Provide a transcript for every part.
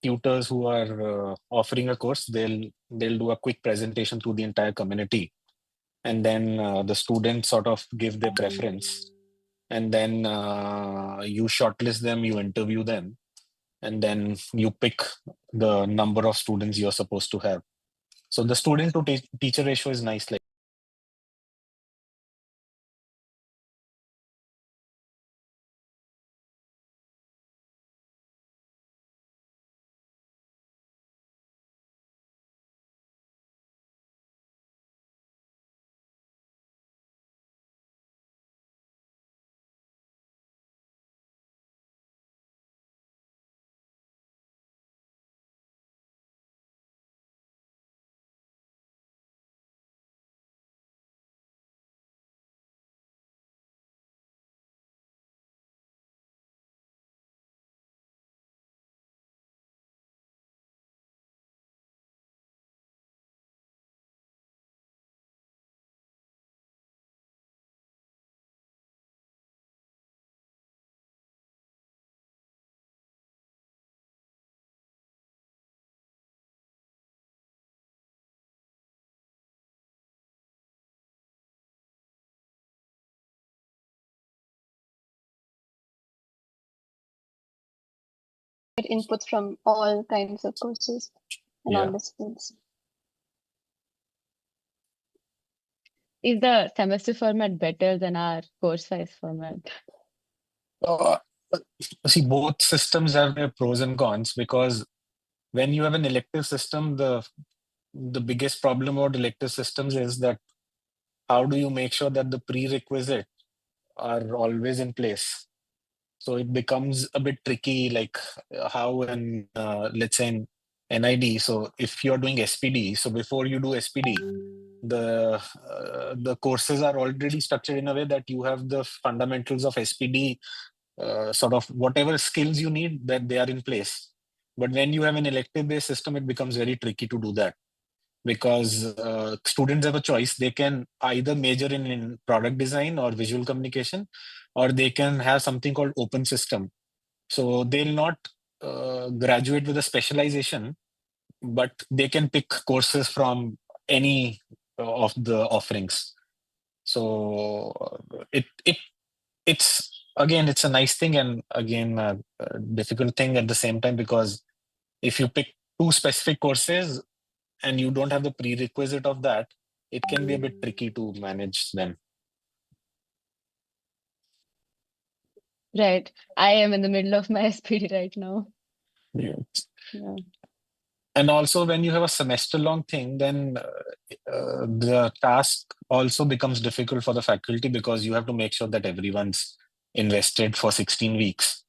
tutors who are offering a course, they'll do a quick presentation to the entire community, and then the students sort of give their preference, and then you shortlist them, you interview them, and then you pick the number of students you're supposed to have. So the student to teacher ratio is nice. Like, Inputs from all kinds of courses and all yeah. disciplines. Is the semester format better than our course size format? Uh, See, both systems have their pros and cons, because when you have an elective system, the biggest problem about elective systems is that how do you make sure that the prerequisite are always in place? So it becomes a bit tricky, like how in let's say in NID. So if you're doing SPD, so before you do SPD, the courses are already structured in a way that you have the fundamentals of SPD, sort of whatever skills you need, that they are in place. But when you have an elective-based system, it becomes very tricky to do that, because students have a choice. They can either major in product design or visual communication, or they can have something called open system. So they'll not graduate with a specialization, but they can pick courses from any of the offerings. So it's again, it's a nice thing, and again a difficult thing at the same time, because if you pick two specific courses and you don't have the prerequisite of that, it can be a bit tricky to manage them. Right. I am in the middle of my SPD right now. Yeah. Yeah. And also, when you have a semester long thing, then the task also becomes difficult for the faculty, because you have to make sure that everyone's invested for 16 weeks,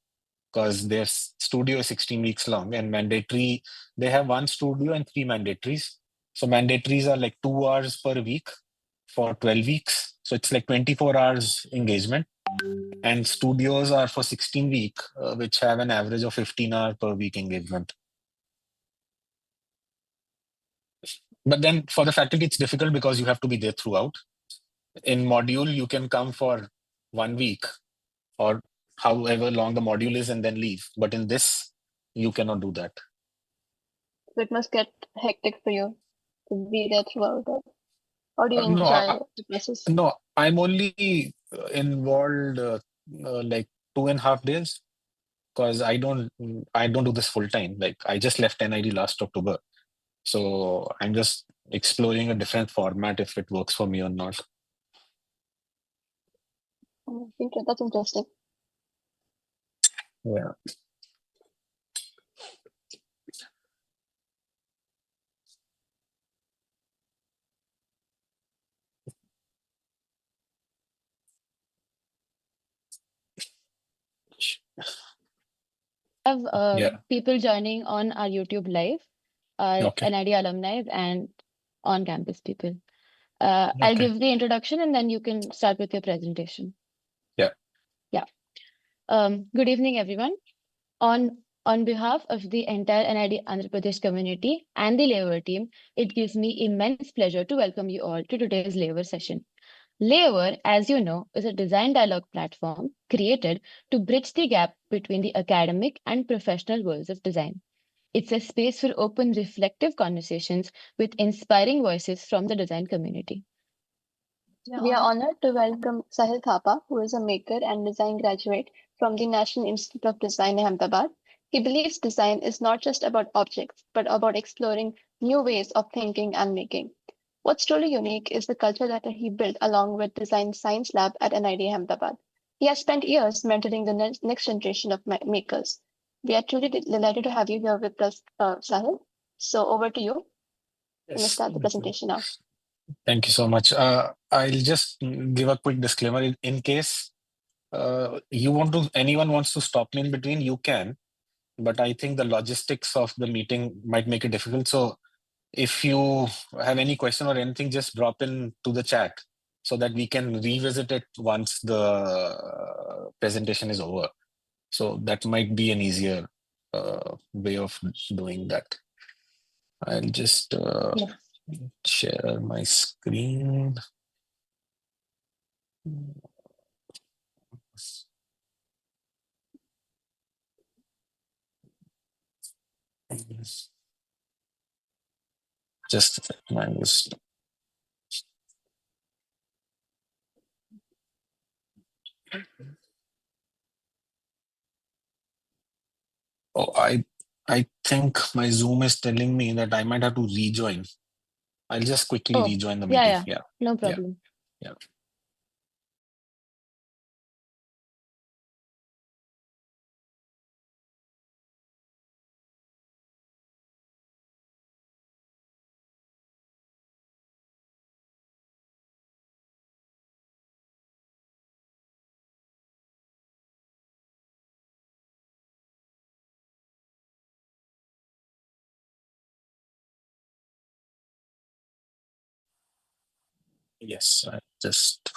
because their studio is 16 weeks long, and mandatory, they have one studio and 3 mandatories. So mandatories are like 2 hours per week for 12 weeks. So it's like 24 hours engagement. And studios are for 16 week, which have an average of 15 hour per week engagement. But then for the faculty, it's difficult because you have to be there throughout. In module, you can come for 1 week or however long the module is and then leave. But in this, you cannot do that. So it must get hectic for you to be there throughout it. Or do you No, enjoy the process? No, I'm only involved like 2.5 days, because I don't do this full time. Like, I just left NID last October, so I'm just exploring a different format if it works for me or not. I think that's interesting. Yeah. Have Yeah. people joining on our YouTube live, Okay. NID alumni and on-campus people. I'll Okay. give the introduction and then you can start with your presentation. Yeah. Yeah. Good evening, everyone. On behalf of the entire NID Andhra Pradesh community and the Layover team, it gives me immense pleasure to welcome you all to today's Layover session. Layover, as you know, is a design dialogue platform created to bridge the gap between the academic and professional worlds of design. It's a space for open, reflective conversations with inspiring voices from the design community. We are honored to welcome Sahil Thappa, who is a maker and design graduate from the National Institute of Design in Ahmedabad. He believes design is not just about objects, but about exploring new ways of thinking and making. What's truly unique is the culture that he built along with Design Science Lab at NID Ahmedabad. He has spent years mentoring the next generation of makers. We are truly delighted to have you here with us, Sahil. So over to you. You may Yes. start the presentation now. Thank you so much. I'll just give a quick disclaimer in case anyone wants to stop me in between, you can, but I think the logistics of the meeting might make it difficult. So if you have any question or anything, just drop in to the chat so that we can revisit it once the presentation is over. So that might be an easier way of doing that. I'll just Yes. share my screen. Just a second, I was. Oh, I think my Zoom is telling me that I might have to rejoin. I'll just quickly Oh, rejoin the meeting. yeah, Yeah. no problem. Yeah. Yes, I just.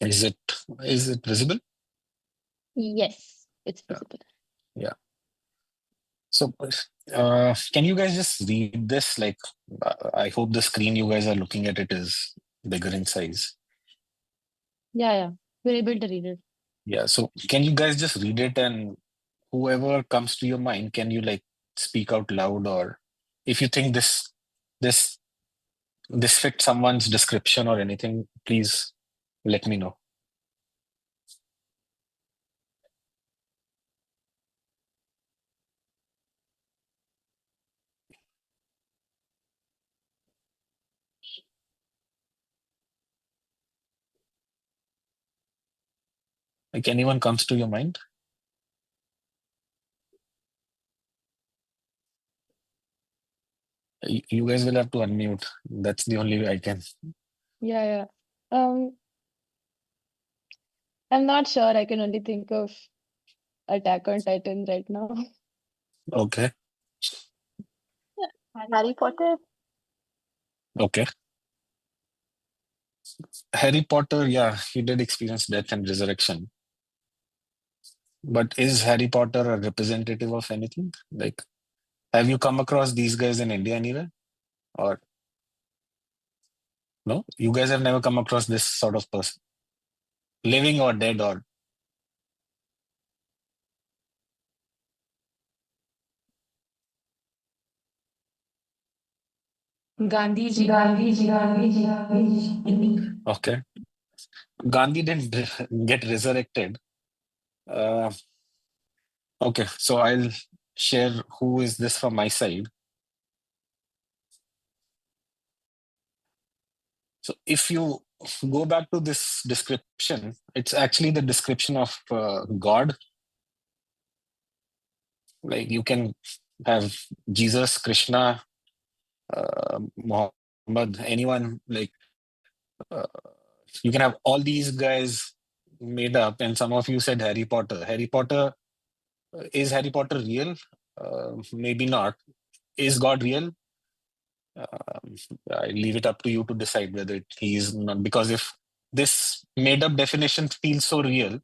Is it visible? Yes, it's Yeah. visible. Yeah. So, can you guys just read this? Like, I hope the screen you guys are looking at it is bigger in size. Yeah, we're able to read it. Yeah. So, can you guys just read it, and whoever comes to your mind, can you like speak out loud, or if you think this fits someone's description or anything, please let me know. Like anyone comes to your mind? You guys will have to unmute. That's the only way I can. Yeah. I'm not sure. I can only think of Attack on Titan right now. Okay. Harry Potter. Okay. Harry Potter, yeah, he did experience death and resurrection. But is Harry Potter a representative of anything? Like, have you come across these guys in India anywhere? Or no? You guys have never come across this sort of person, living or dead, or Gandhi ji, Gandhi ji, Gandhi ji, Gandhi ji. okay. Gandhi didn't get resurrected. Okay, so I'll share who is this from my side. So if you go back to this description, it's actually the description of God. Like you can have Jesus, Krishna, Muhammad, anyone, like you can have all these guys made up. And some of you said Harry Potter. Is Harry Potter real? Maybe not. Is God real? I leave it up to you to decide whether he is not. Because if this made up definition feels so real,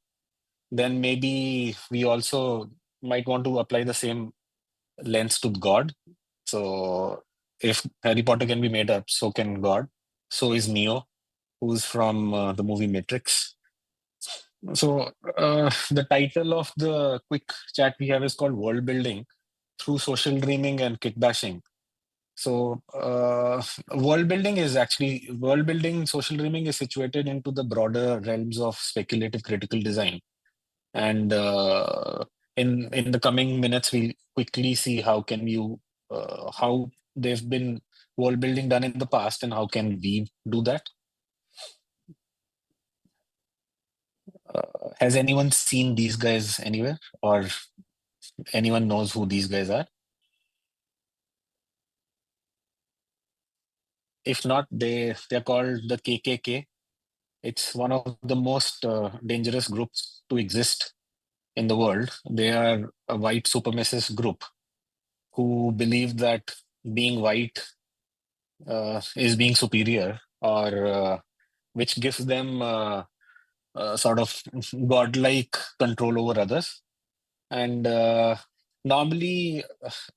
then maybe we also might want to apply the same lens to God. So if Harry Potter can be made up, so can God. So is Neo, who's from the movie Matrix. So the title of the quick chat we have is called World Building Through Social Dreaming and Kit Bashing. So world building, social dreaming is situated into the broader realms of speculative critical design. And in the coming minutes, we'll quickly see how they've been world building done in the past and how can we do that. Has anyone seen these guys anywhere, or anyone knows who these guys are? If not, they're called the KKK. It's one of the most dangerous groups to exist in the world. They are a white supremacist group who believe that being white is being superior, or which gives them sort of godlike control over others. And normally,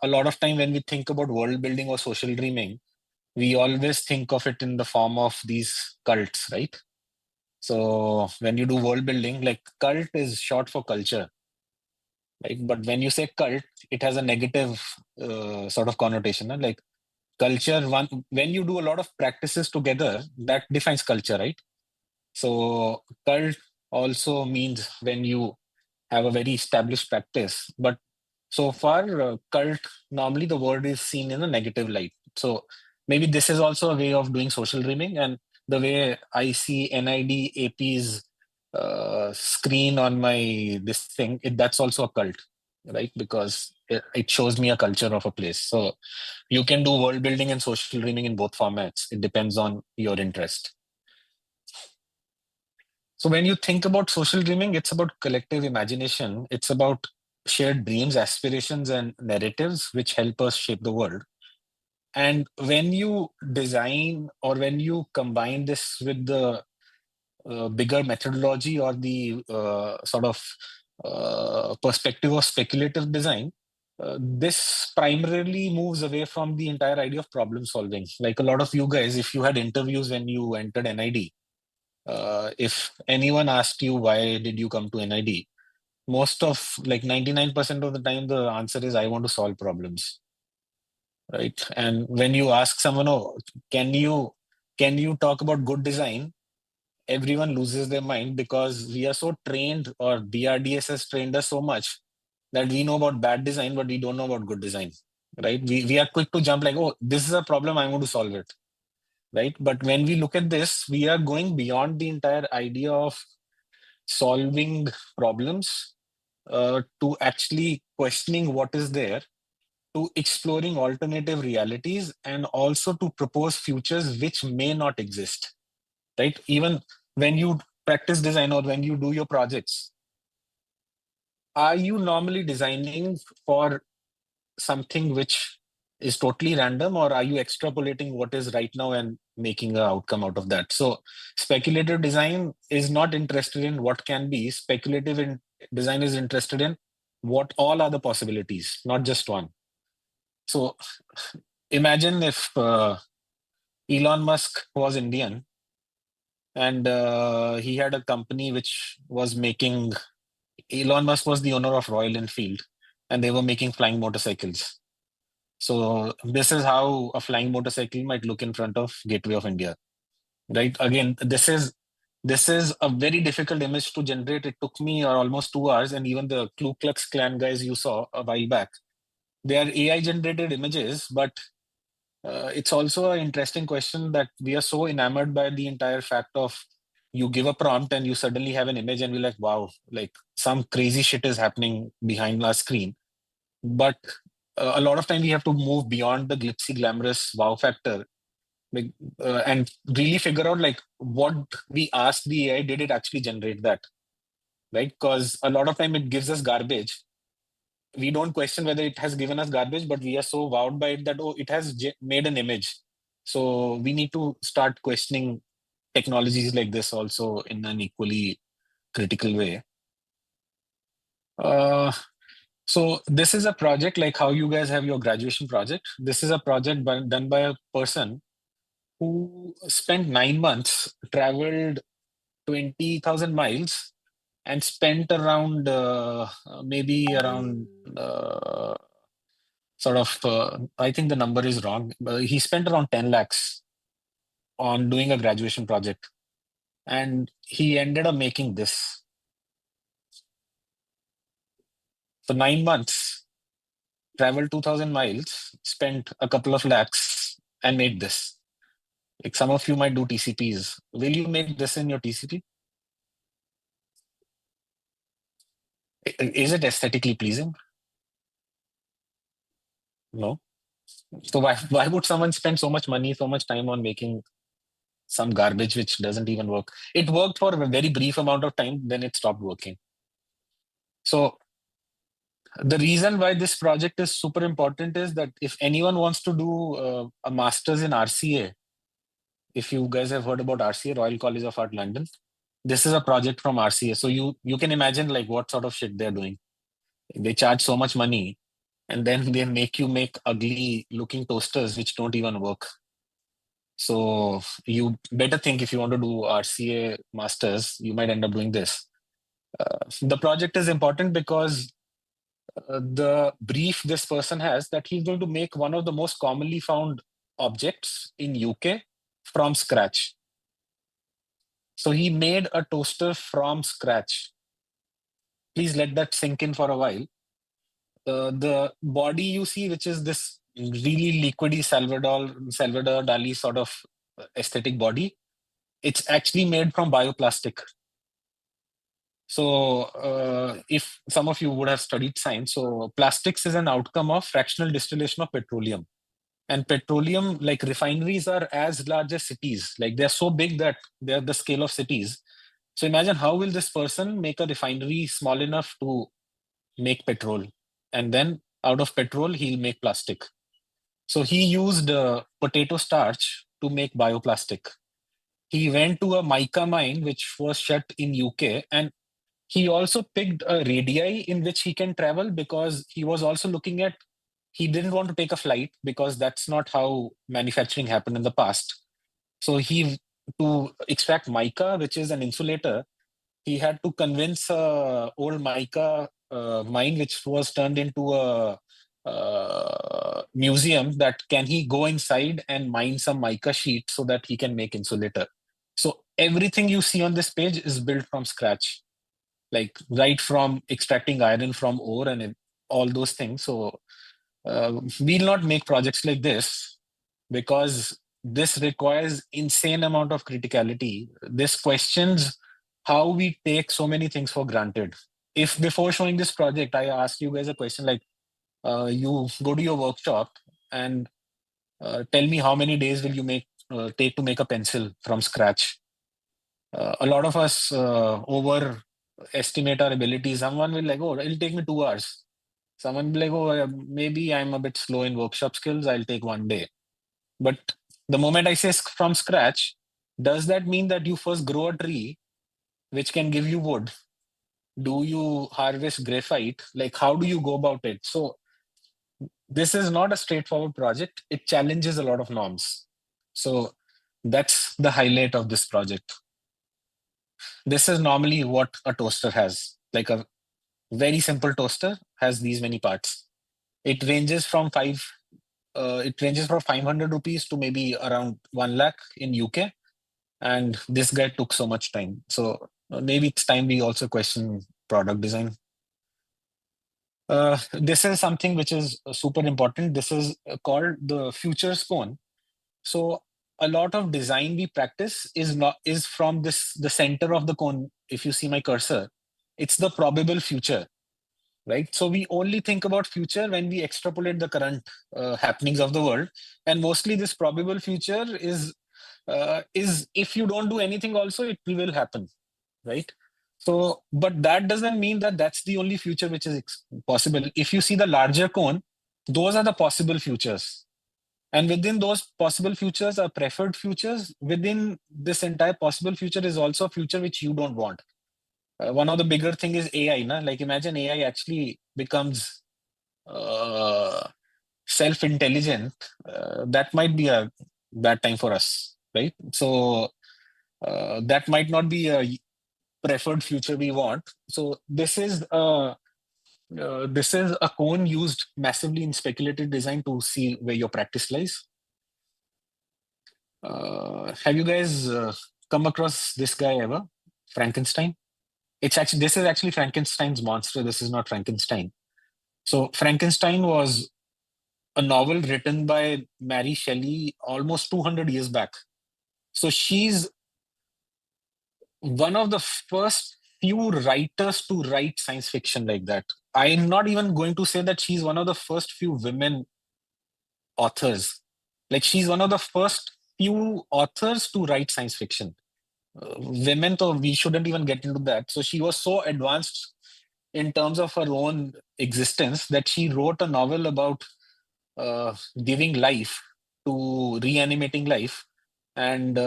a lot of time when we think about world building or social dreaming, we always think of it in the form of these cults, right? So when you do world building, like cult is short for culture, right? But when you say cult, it has a negative sort of connotation. Like culture, when you do a lot of practices together, that defines culture, right? So cult also means when you have a very established practice. But so far, cult, normally the word is seen in a negative light. So maybe this is also a way of doing social dreaming. And the way I see NID AP's screen on my this thing, that's also a cult, right? Because it shows me a culture of a place. So you can do world building and social dreaming in both formats. It depends on your interest. So when you think about social dreaming, it's about collective imagination. It's about shared dreams, aspirations, and narratives which help us shape the world. And when you design or when you combine this with the bigger methodology or the sort of perspective of speculative design, this primarily moves away from the entire idea of problem solving. Like a lot of you guys, if you had interviews when you entered NID, if anyone asked you why did you come to NID, most of like 99% of the time the answer is I want to solve problems, right? And when you ask someone, oh, can you talk about good design, everyone loses their mind because we are so trained, or BRDS has trained us so much that we know about bad design but we don't know about good design, right? We are quick to jump like, oh, this is a problem, I'm going to solve it, right? But when we look at this, we are going beyond the entire idea of solving problems to actually questioning what is there, to exploring alternative realities, and also to propose futures which may not exist, right? Even when you practice design or when you do your projects, are you normally designing for something which is totally random, or are you extrapolating what is right now and making an outcome out of that? So speculative design is not interested in what can be. Design is interested in what all are the possibilities, not just one. So imagine if Elon Musk was Indian and he had a company which was making, Elon Musk was the owner of Royal Enfield and they were making flying motorcycles. So this is how a flying motorcycle might look in front of Gateway of India, right? Again, this is a very difficult image to generate. It took me almost 2 hours, and even the Ku Klux Klan guys you saw a while back, they are AI generated images. But it's also an interesting question that we are so enamored by the entire fact of you give a prompt and you suddenly have an image and we're like, wow, like some crazy shit is happening behind our screen. But a lot of time we have to move beyond the glitzy, glamorous wow factor, like, and really figure out like what we asked the AI, did it actually generate that, right? Because a lot of time it gives us garbage. We don't question whether it has given us garbage, but we are so wowed by it that, oh, it has made an image. So we need to start questioning technologies like this also in an equally critical way. Uh, So this is a project like how you guys have your graduation project. This is a project done by a person who spent 9 months, traveled 20,000 miles, and spent around maybe around I think the number is wrong. He spent around 10 lakhs on doing a graduation project, and he ended up making this. So 9 months, traveled 2,000 miles, spent a couple of lakhs, and made this. Like some of you might do TCPs. Will you make this in your TCP? Is it aesthetically pleasing? No. So why would someone spend so much money, so much time on making some garbage which doesn't even work? It worked for a very brief amount of time, then it stopped working. So the reason why this project is super important is that if anyone wants to do a master's in RCA, if you guys have heard about RCA, Royal College of Art London, this is a project from RCA. So you can imagine like what sort of shit they're doing. They charge so much money and then they make you make ugly looking toasters which don't even work. So you better think if you want to do RCA masters, you might end up doing this. The project is important because the brief this person has that he's going to make one of the most commonly found objects in UK from scratch. So he made a toaster from scratch. Please let that sink in for a while. The body you see, which is this really liquidy Salvador Dali sort of aesthetic body, it's actually made from bioplastic. So if some of you would have studied science, so plastics is an outcome of fractional distillation of petroleum. And petroleum, like refineries, are as large as cities. Like they're so big that they're the scale of cities. So imagine how will this person make a refinery small enough to make petrol? And then out of petrol, he'll make plastic. So he used potato starch to make bioplastic. He went to a mica mine, which was shut in UK, and he also picked a radii in which he can travel because he was also looking at, he didn't want to take a flight because that's not how manufacturing happened in the past. So to extract mica, which is an insulator, he had to convince old mica mine, which was turned into a museum, that can he go inside and mine some mica sheet so that he can make insulator. So everything you see on this page is built from scratch, like right from extracting iron from ore and all those things. So we'll not make projects like this because this requires insane amount of criticality. This questions how we take so many things for granted. If before showing this project, I asked you guys a question like, you go to your workshop and tell me how many days will you take to make a pencil from scratch. A lot of us overestimate our abilities. Someone will like, oh, it'll take me 2 hours. Someone will be like, oh, maybe I'm a bit slow in workshop skills. I'll take 1 day. But the moment I say from scratch, does that mean that you first grow a tree which can give you wood? Do you harvest graphite? Like, how do you go about it? So this is not a straightforward project. It challenges a lot of norms. So that's the highlight of this project. This is normally what a toaster has. Like a very simple toaster has these many parts. It ranges from 500 rupees to maybe around 1 lakh in UK. And this guy took so much time. So maybe it's time we also question product design. This is something which is super important. This is called the future cone. So a lot of design we practice is from the center of the cone. If you see my cursor, it's the probable future, right? So we only think about future when we extrapolate the current happenings of the world, and mostly this probable future is if you don't do anything, also it will happen, right? So, but that doesn't mean that that's the only future which is possible. If you see the larger cone, those are the possible futures. And within those possible futures are preferred futures. Within this entire possible future is also a future which you don't want. One of the bigger thing is AI. Like imagine AI actually becomes self-intelligent, that might be a bad time for us, right? So that might not be a preferred future we want. So this is a cone used massively in speculative design to see where your practice lies. Have you guys come across this guy ever? Frankenstein? This is actually Frankenstein's monster. This is not Frankenstein. So Frankenstein was a novel written by Mary Shelley almost 200 years back. So she's one of the first few writers to write science fiction like that. I'm not even going to say that she's one of the first few women authors. Like, she's one of the first few authors to write science fiction. Women, though, we shouldn't even get into that. So she was so advanced in terms of her own existence that she wrote a novel about giving life to reanimating life, and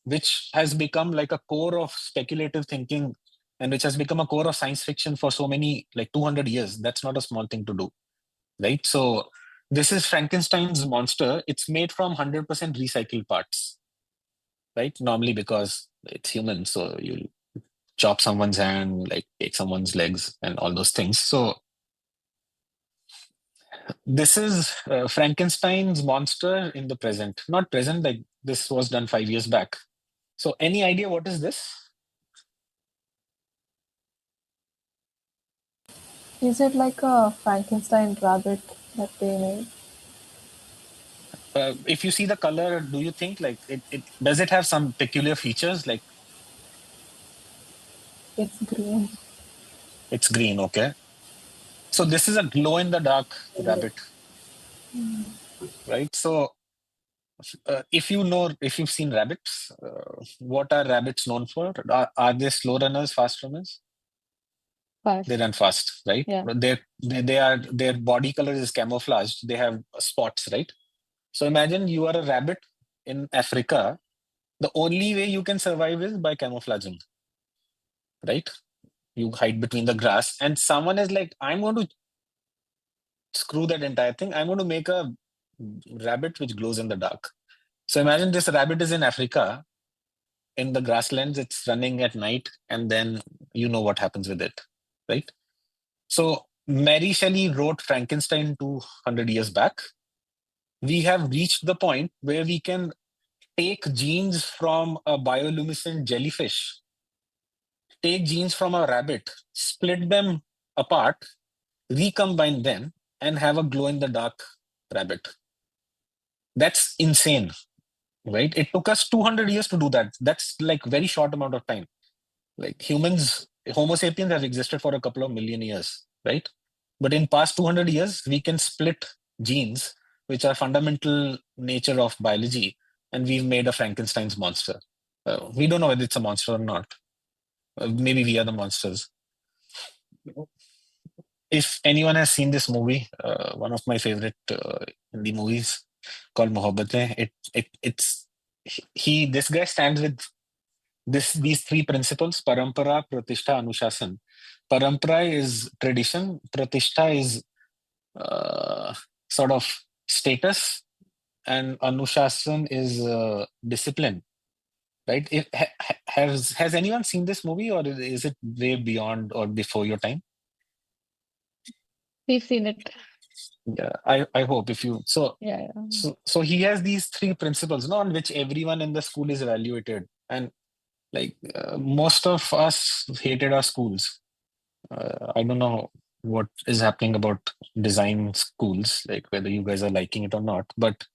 which has become like a core of speculative thinking, and which has become a core of science fiction for so many, like 200 years. That's not a small thing to do, right? So this is Frankenstein's monster. It's made from 100% recycled parts, right? Normally, because it's human, so you chop someone's hand, like take someone's legs and all those things. So this is Frankenstein's monster in the present. Not present, like this was done 5 years back. So any idea what is this? Is it like a Frankenstein rabbit that they made? If you see the color, do you think like it does it have some peculiar features? Like It's green. it's green, okay. So this is a glow in the dark rabbit, right? So if you've seen rabbits, what are rabbits known for? Are they slow runners, fast runners? Fast. They run fast, right? Yeah. Their body color is camouflaged. They have spots, right? So imagine you are a rabbit in Africa. The only way you can survive is by camouflaging, right? You hide between the grass, and someone is like, I'm going to screw that entire thing. I'm going to make a rabbit which glows in the dark. So imagine this rabbit is in Africa, in the grasslands, it's running at night, and then you know what happens with it, right? So Mary Shelley wrote Frankenstein 200 years back. We have reached the point where we can take genes from a bioluminescent jellyfish, take genes from a rabbit, split them apart, recombine them, and have a glow in the dark rabbit. That's insane, right? It took us 200 years to do that. That's like very short amount of time. Like humans, Homo sapiens have existed for a couple of million years, right? But in past 200 years, we can split genes, which are fundamental nature of biology, and we've made a Frankenstein's monster. We don't know whether it's a monster or not. Maybe we are the monsters. If anyone has seen this movie, one of my favorite Hindi movies called Mohabbatein, this guy stands with these three principles: parampara, pratishtha, anushasan. Parampara is tradition, pratishtha is sort of status, and anushasan is discipline, right? Has anyone seen this movie, or is it way beyond or before your time? We've seen it. Yeah, I hope if you Yeah. so he has these three principles, on which everyone in the school is evaluated, and like most of us hated our schools. I don't know what is happening about design schools, like whether you guys are liking it or not, but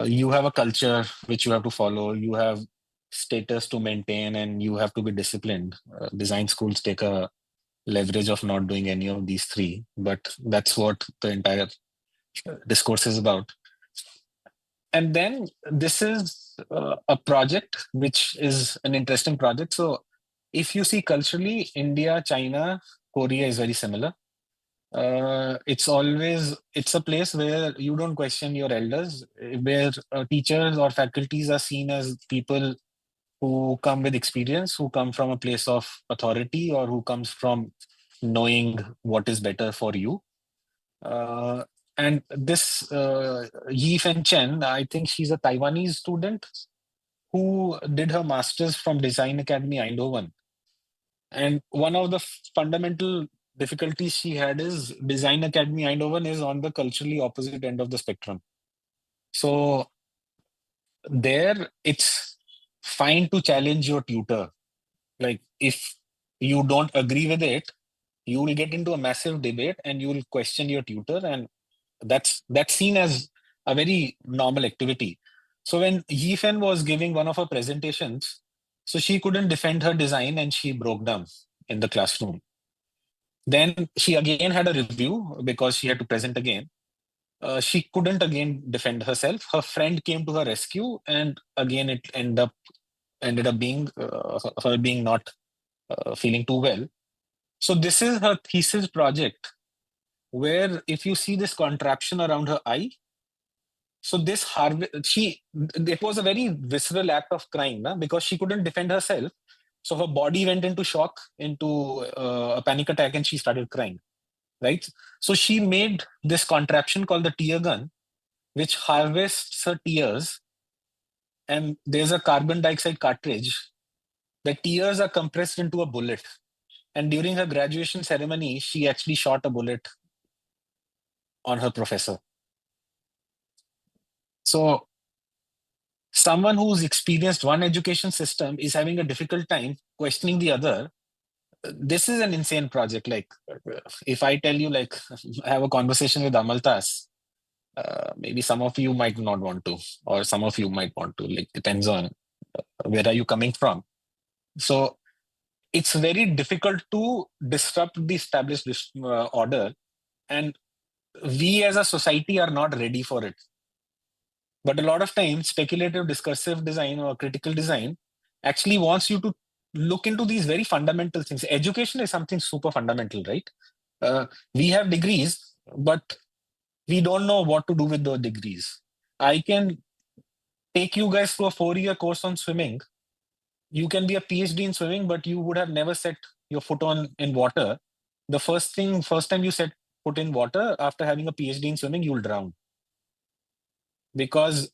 you have a culture which you have to follow, you have status to maintain, and you have to be disciplined. Design schools take a leverage of not doing any of these three, but that's what the entire discourse is about. And then this is a project which is an interesting project. So if you see culturally, India, China, Korea is very similar. It's a place where you don't question your elders, where teachers or faculties are seen as people who come with experience, who come from a place of authority, or who comes from knowing what is better for you. Uh, and this Yi Fen Chen, I think she's a Taiwanese student who did her master's from Design Academy Eindhoven. And one of the fundamental difficulties she had is Design Academy Eindhoven is on the culturally opposite end of the spectrum. So there, it's fine to challenge your tutor. Like if you don't agree with it, you will get into a massive debate and you will question your tutor, and that's seen as a very normal activity. So when Yifen was giving one of her presentations, so she couldn't defend her design and she broke down in the classroom. Then she again had a review because she had to present again. She couldn't again defend herself. Her friend came to her rescue, and again it ended up being her being not feeling too well. So this is her thesis project, where if you see this contraption around her eye, so this it was a very visceral act of crying, because she couldn't defend herself. So her body went into shock, into a panic attack, and she started crying, right? So she made this contraption called the tear gun, which harvests her tears. And there's a carbon dioxide cartridge. The tears are compressed into a bullet. And during her graduation ceremony, she actually shot a bullet on her professor. So someone who's experienced one education system is having a difficult time questioning the other. This is an insane project. Like, if I tell you, like, I have a conversation with Amaltas, maybe some of you might not want to, or some of you might want to. Like, depends on where are you coming from. So it's very difficult to disrupt the established order, and we as a society are not ready for it. But a lot of times, speculative discursive design or critical design actually wants you to look into these very fundamental things. Education is something super fundamental, right? We have degrees, but we don't know what to do with those degrees. I can take you guys through a 4-year course on swimming. You can be a PhD in swimming, but you would have never set your foot on in water. The first time you set foot in water after having a PhD in swimming, you'll drown, because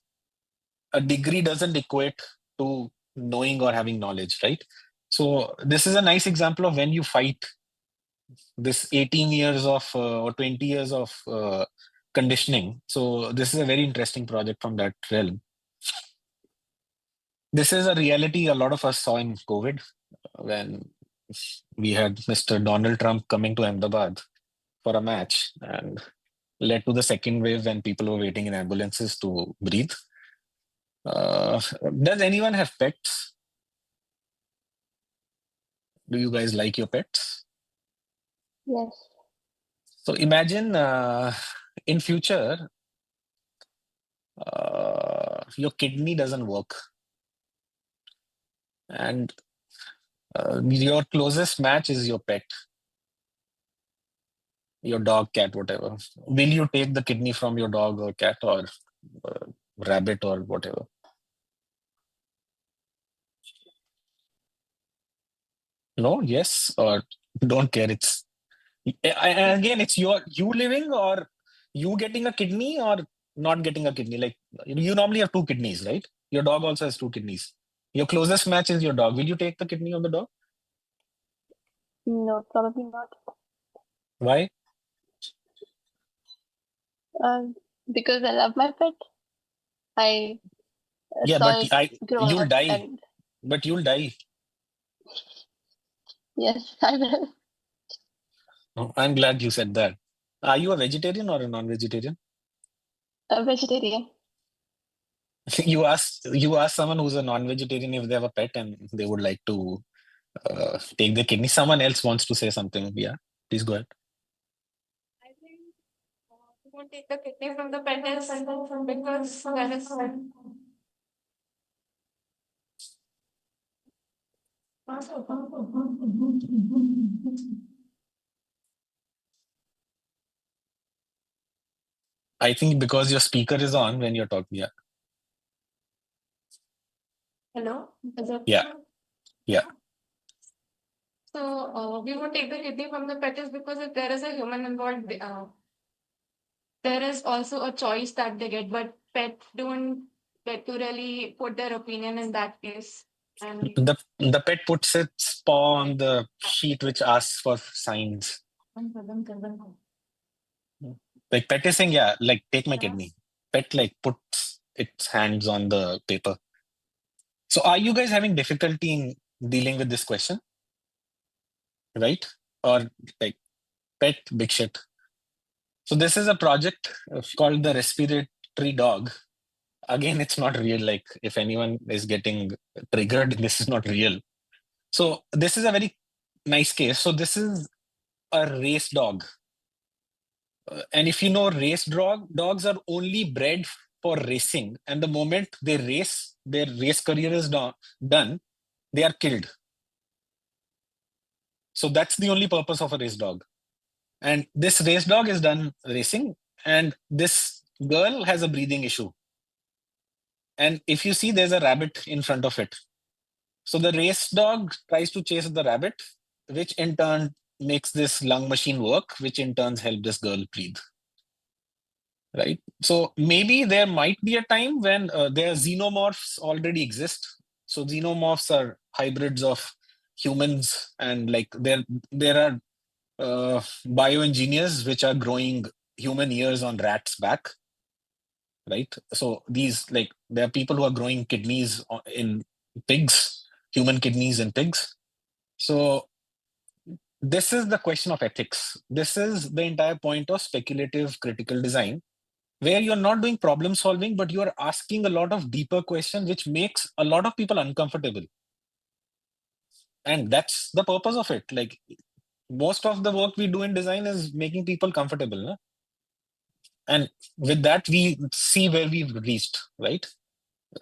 a degree doesn't equate to knowing or having knowledge, right? So this is a nice example of when you fight this 18 years of or 20 years of conditioning. So this is a very interesting project from that realm. This is a reality a lot of us saw in COVID, when we had Mr. Donald Trump coming to Ahmedabad for a match, and led to the second wave when people were waiting in ambulances to breathe. Does anyone have pets? Do you guys like your pets? Yes. So imagine in future, your kidney doesn't work, and your closest match is your pet, your dog, cat, whatever. Will you take the kidney from your dog or cat or rabbit or whatever? No, yes, or don't care. It's again, it's you living or you getting a kidney or not getting a kidney. Like, you normally have two kidneys, right? Your dog also has two kidneys. Your closest match is your dog. Will you take the kidney of the dog? No, probably not. Why? Because I love my pet. I Yeah, saw but it grow you'll up, die. and But you'll die. yes, I will. Oh, I'm glad you said that. Are you a vegetarian or a non-vegetarian? A vegetarian. You ask someone who's a non-vegetarian if they have a pet and they would like to take the kidney. Someone else wants to say something. Yeah, please go ahead. I think we won't take the kidney from the pet as because that is I think because your speaker is on when you're talking. Yeah. hello. Is it Yeah. Yeah. So we won't take the kidney from the pet is because if there is a human involved, there is also a choice that they get, but pet don't get to really put their opinion in that case. And The pet puts its paw on the sheet which asks for signs. Like pet is saying, yeah, like take my kidney. Pet like puts its hands on the paper. So are you guys having difficulty in dealing with this question? Right? Or like pet big shit. So this is a project called the respiratory dog. Again, it's not real. Like if anyone is getting triggered, this is not real. So this is a very nice case. So this is a race dog. And if you know, dogs are only bred for racing. And the moment they race, their race career is done, they are killed. So that's the only purpose of a race dog. And this race dog is done racing. And this girl has a breathing issue. And if you see, there's a rabbit in front of it. So the race dog tries to chase the rabbit, which in turn makes this lung machine work, which in turn helps this girl breathe. Right? So maybe there might be a time when their xenomorphs already exist. So xenomorphs are hybrids of humans, and like there are bioengineers which are growing human ears on rats' back. Right? So these like there are people who are growing kidneys in pigs, human kidneys in pigs. So this is the question of ethics. This is the entire point of speculative critical design, where you're not doing problem solving, but you're asking a lot of deeper questions, which makes a lot of people uncomfortable. And that's the purpose of it. Like most of the work we do in design is making people comfortable. No? And with that, we see where we've reached, right?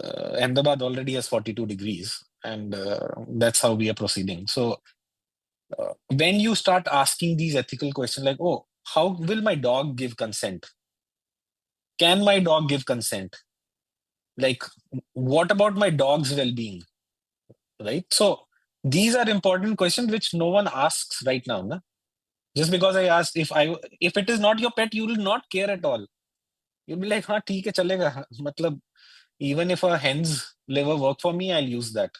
Ahmedabad already has 42 degrees, and that's how we are proceeding. So when you start asking these ethical questions like, oh, how will my dog give consent? Can my dog give consent? Like, what about my dog's well-being? Right? So these are important questions which no one asks right now. Na? Just because I asked if it is not your pet, you will not care at all. You'll be like, हाँ ठीक है चलेगा. मतलब even if a hen's liver work for me, I'll use that.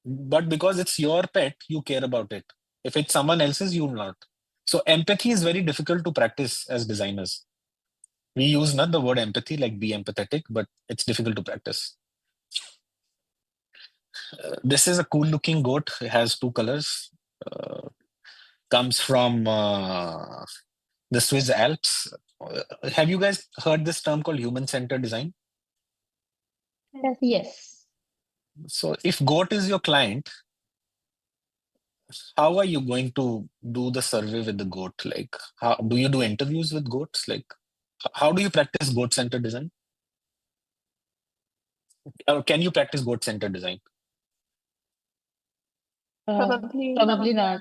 But because it's your pet, you care about it. If it's someone else's, you will not. So empathy is very difficult to practice as designers. We use not the word empathy, like be empathetic, but it's difficult to practice. This is a cool looking goat. It has two colors. Comes from the Swiss Alps. Have you guys heard this term called human-centered design? Yes. So if goat is your client, how are you going to do the survey with the goat? Like, how do you do interviews with goats? Like, how do you practice goat-centered design? Or can you practice goat-centered design? Probably not.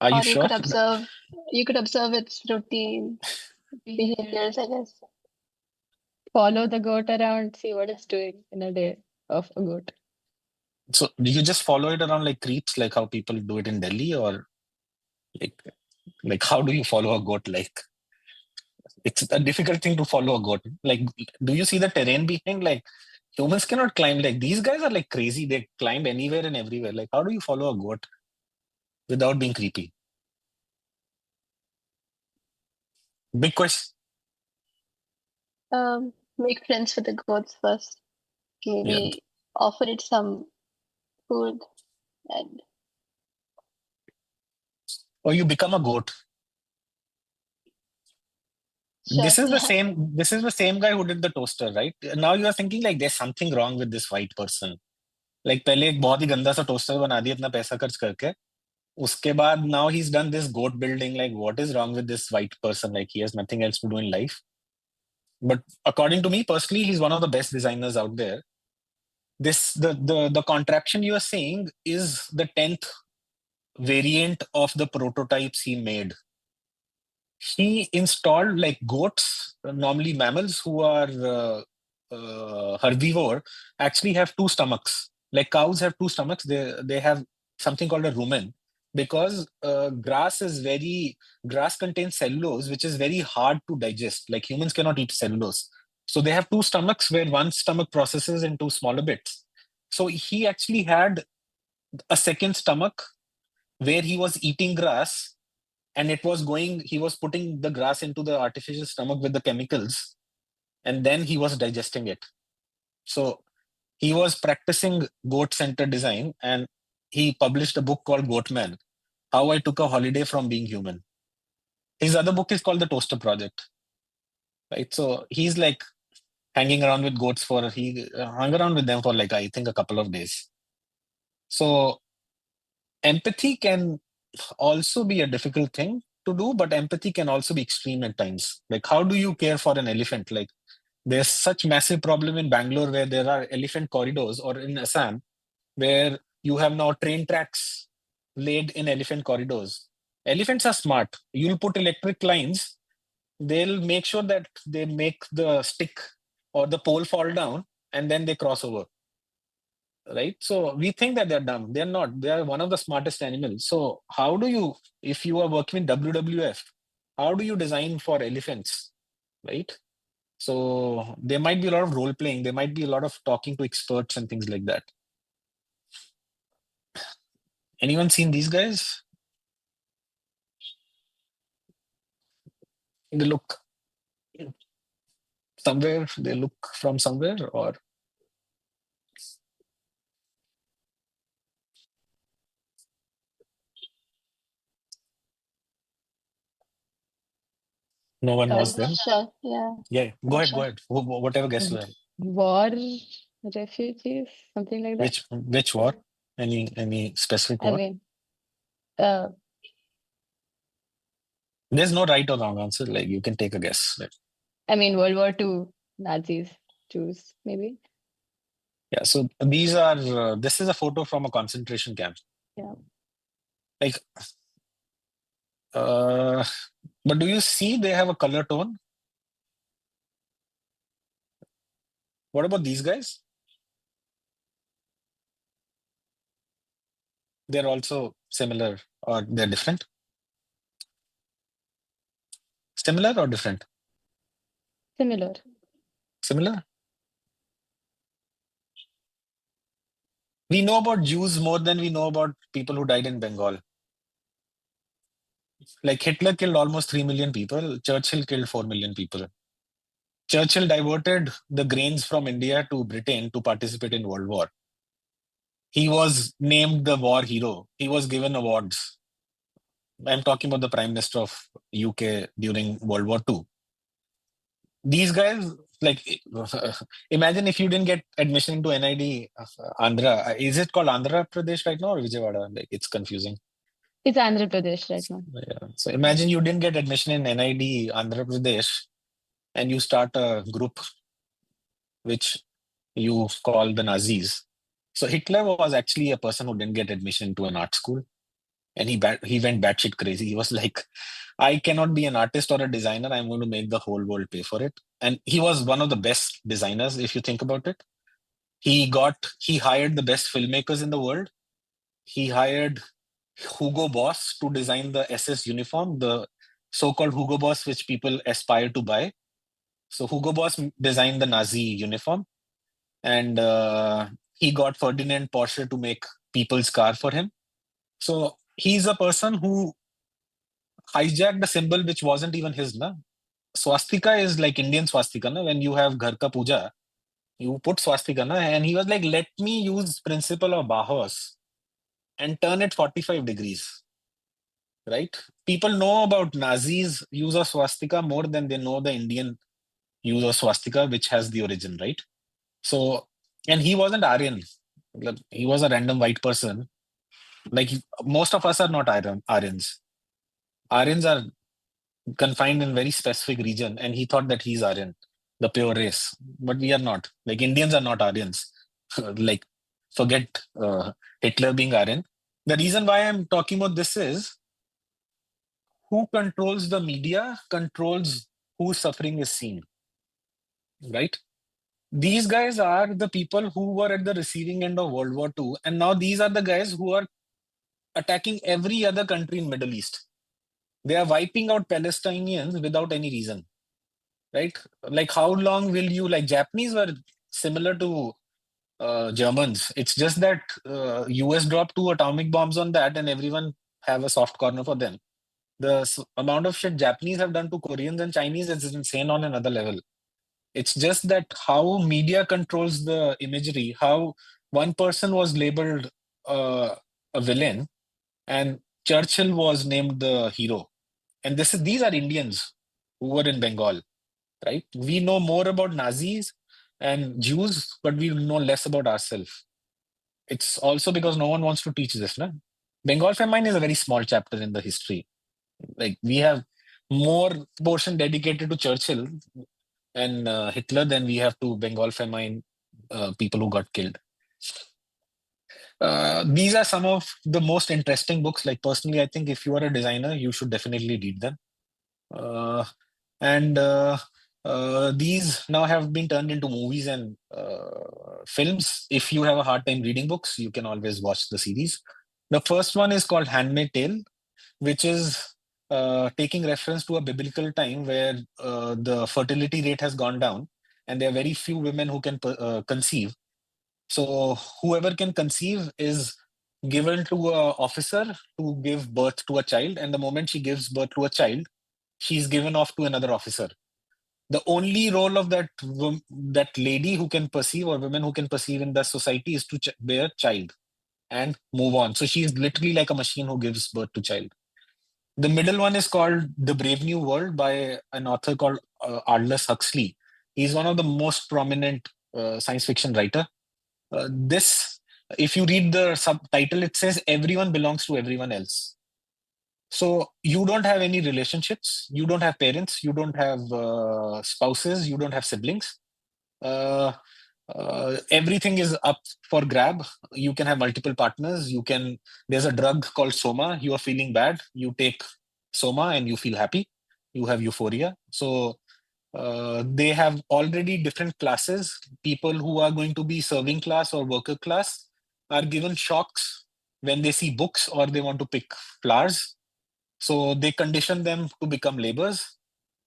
Are you Or sure? you could observe its routine behaviors, I guess. Follow the goat around, see what it's doing in a day of a goat. So do you just follow it around like creeps, like how people do it in Delhi, or like how do you follow a goat? Like it's a difficult thing to follow a goat. Like, do you see the terrain behind? Like humans cannot climb. Like these guys are like crazy. They climb anywhere and everywhere. Like how do you follow a goat without being creepy? Big question. Make friends with the goats first. Yeah. Maybe offer it some food and Or you become a goat. sure. This is the same guy who did the toaster, right? Now you are thinking like there's something wrong with this white person. Like पहले एक बहुत ही गंदा सा toaster बना दिया इतना पैसा खर्च करके. Uske baad, now he's done this goat building. Like, what is wrong with this white person? Like, he has nothing else to do in life. But according to me personally, he's one of the best designers out there. The contraption you are saying is the 10th variant of the prototypes he made. He installed like goats, normally mammals who are herbivore, actually have two stomachs. Like cows have two stomachs. They have something called a rumen. because grass contains cellulose, which is very hard to digest. Like humans cannot eat cellulose. So they have two stomachs where one stomach processes into smaller bits. So he actually had a second stomach where he was eating grass, and he was putting the grass into the artificial stomach with the chemicals, and then he was digesting it. So he was practicing goat-centered design, and he published a book called Goatman, How I Took a Holiday from Being Human. His other book is called The Toaster Project, right? So he's like hanging around with goats he hung around with them for like, I think, a couple of days. So empathy can also be a difficult thing to do, but empathy can also be extreme at times. Like, how do you care for an elephant? Like, there's such massive problem in Bangalore where there are elephant corridors, or in Assam, where you have now train tracks laid in elephant corridors. Elephants are smart. You'll put electric lines, they'll make sure that they make the stick or the pole fall down, and then they cross over. Right? So we think that they're dumb. They're not. They are one of the smartest animals. So how do you, if you are working in WWF, how do you design for elephants? Right? So there might be a lot of role playing. There might be a lot of talking to experts and things like that. Anyone seen these guys? They look somewhere. They look from somewhere, or no one knows them. Sure. Yeah. Yeah, go ahead. Sure. Go ahead. Whatever guess you have. War refugees, something like that. Which war? Any specific I war? mean, There's no right or wrong answer. Like, you can take a guess. I mean, World War II, Nazis, Jews, maybe. Yeah. So this is a photo from a concentration camp. Yeah. Like, but do you see they have a color tone? What about these guys? They're also similar, or they're different? Similar or different? Similar. Similar? We know about Jews more than we know about people who died in Bengal. Like, Hitler killed almost 3 million people. Churchill killed 4 million people. Churchill diverted the grains from India to Britain to participate in World War. He was named the war hero. He was given awards. I'm talking about the Prime Minister of UK during World War II. These guys, like, imagine if you didn't get admission into NID Andhra. Is it called Andhra Pradesh right now, or Vijayawada? Like, it's confusing. It's Andhra Pradesh right now. Yeah. So imagine you didn't get admission in NID Andhra Pradesh, and you start a group which you call the Nazis. So Hitler was actually a person who didn't get admission to an art school, and he went batshit crazy. He was like, I cannot be an artist or a designer. I'm going to make the whole world pay for it. And he was one of the best designers, if you think about it. He hired the best filmmakers in the world. He hired Hugo Boss to design the SS uniform, the so-called Hugo Boss, which people aspire to buy. So Hugo Boss designed the Nazi uniform, and he got Ferdinand Porsche to make people's car for him. So he's a person who hijacked a symbol which wasn't even his. Na? Swastika is like Indian swastika. Na? When you have Ghar Ka Puja, you put swastika. Na? And he was like, let me use principle of Bauhaus and turn it 45 degrees. Right? People know about Nazis' use of swastika more than they know the Indian use of swastika, which has the origin, right? So, and he wasn't Aryan. He was a random white person. Like, most of us are not Aryans. Aryans are confined in very specific region, and he thought that he's Aryan, the pure race. But we are not. Like, Indians are not Aryans. Like, forget Hitler being Aryan. The reason why I'm talking about this is, who controls the media controls whose suffering is seen, right? These guys are the people who were at the receiving end of World War II, and now these are the guys who are attacking every other country in Middle East. They are wiping out Palestinians without any reason, right? Like how long will you, like Japanese were similar to Germans. It's just that US dropped 2 atomic bombs on that and everyone have a soft corner for them. The amount of shit Japanese have done to Koreans and Chinese is insane on another level. It's just that how media controls the imagery, how one person was labeled a villain and Churchill was named the hero. And these are Indians who were in Bengal, right? We know more about Nazis and Jews, but we know less about ourselves. It's also because no one wants to teach this. No? Bengal famine is a very small chapter in the history. Like we have more portion dedicated to Churchill and Hitler than we have to Bengal famine people who got killed. These are some of the most interesting books. Like personally, I think if you are a designer, you should definitely read them. And these now have been turned into movies and films. If you have a hard time reading books, you can always watch the series. The first one is called Handmaid's Tale, which is taking reference to a biblical time where the fertility rate has gone down and there are very few women who can conceive. So whoever can conceive is given to an officer to give birth to a child, and the moment she gives birth to a child, she's given off to another officer. The only role of that lady who can perceive or women who can perceive in the society is to bear child and move on. So she's literally like a machine who gives birth to child. The middle one is called The Brave New World by an author called Aldous Huxley. He's one of the most prominent science fiction writer. If you read the subtitle, it says everyone belongs to everyone else. So you don't have any relationships, you don't have parents, you don't have spouses, you don't have siblings. Everything is up for grab. You can have multiple partners. There's a drug called Soma. You are feeling bad. You take Soma and you feel happy. You have euphoria. So they have already different classes. People who are going to be serving class or worker class are given shocks when they see books or they want to pick flowers. So they condition them to become laborers.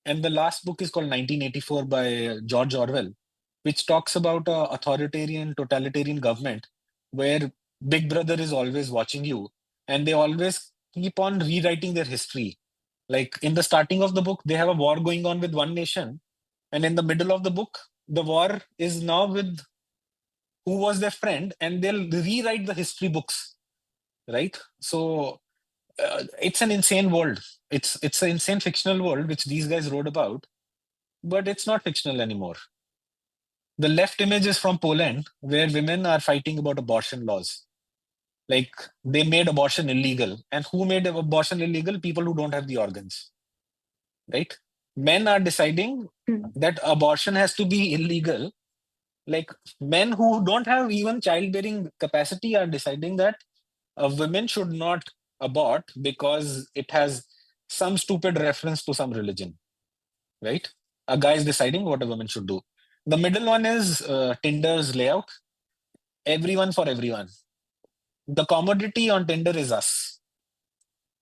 And the last book is called 1984 by George Orwell, which talks about a authoritarian, totalitarian government where Big Brother is always watching you and they always keep on rewriting their history. Like in the starting of the book, they have a war going on with one nation. And in the middle of the book, the war is now with who was their friend, and they'll rewrite the history books, right? So it's an insane world. It's an insane fictional world which these guys wrote about, but it's not fictional anymore. The left image is from Poland, where women are fighting about abortion laws. Like they made abortion illegal, and who made abortion illegal? People who don't have the organs, right? Men are deciding that abortion has to be illegal. Like men who don't have even childbearing capacity are deciding that women should not abort because it has some stupid reference to some religion, right? A guy is deciding what a woman should do. The middle one is Tinder's layout. Everyone for everyone. The commodity on Tinder is us,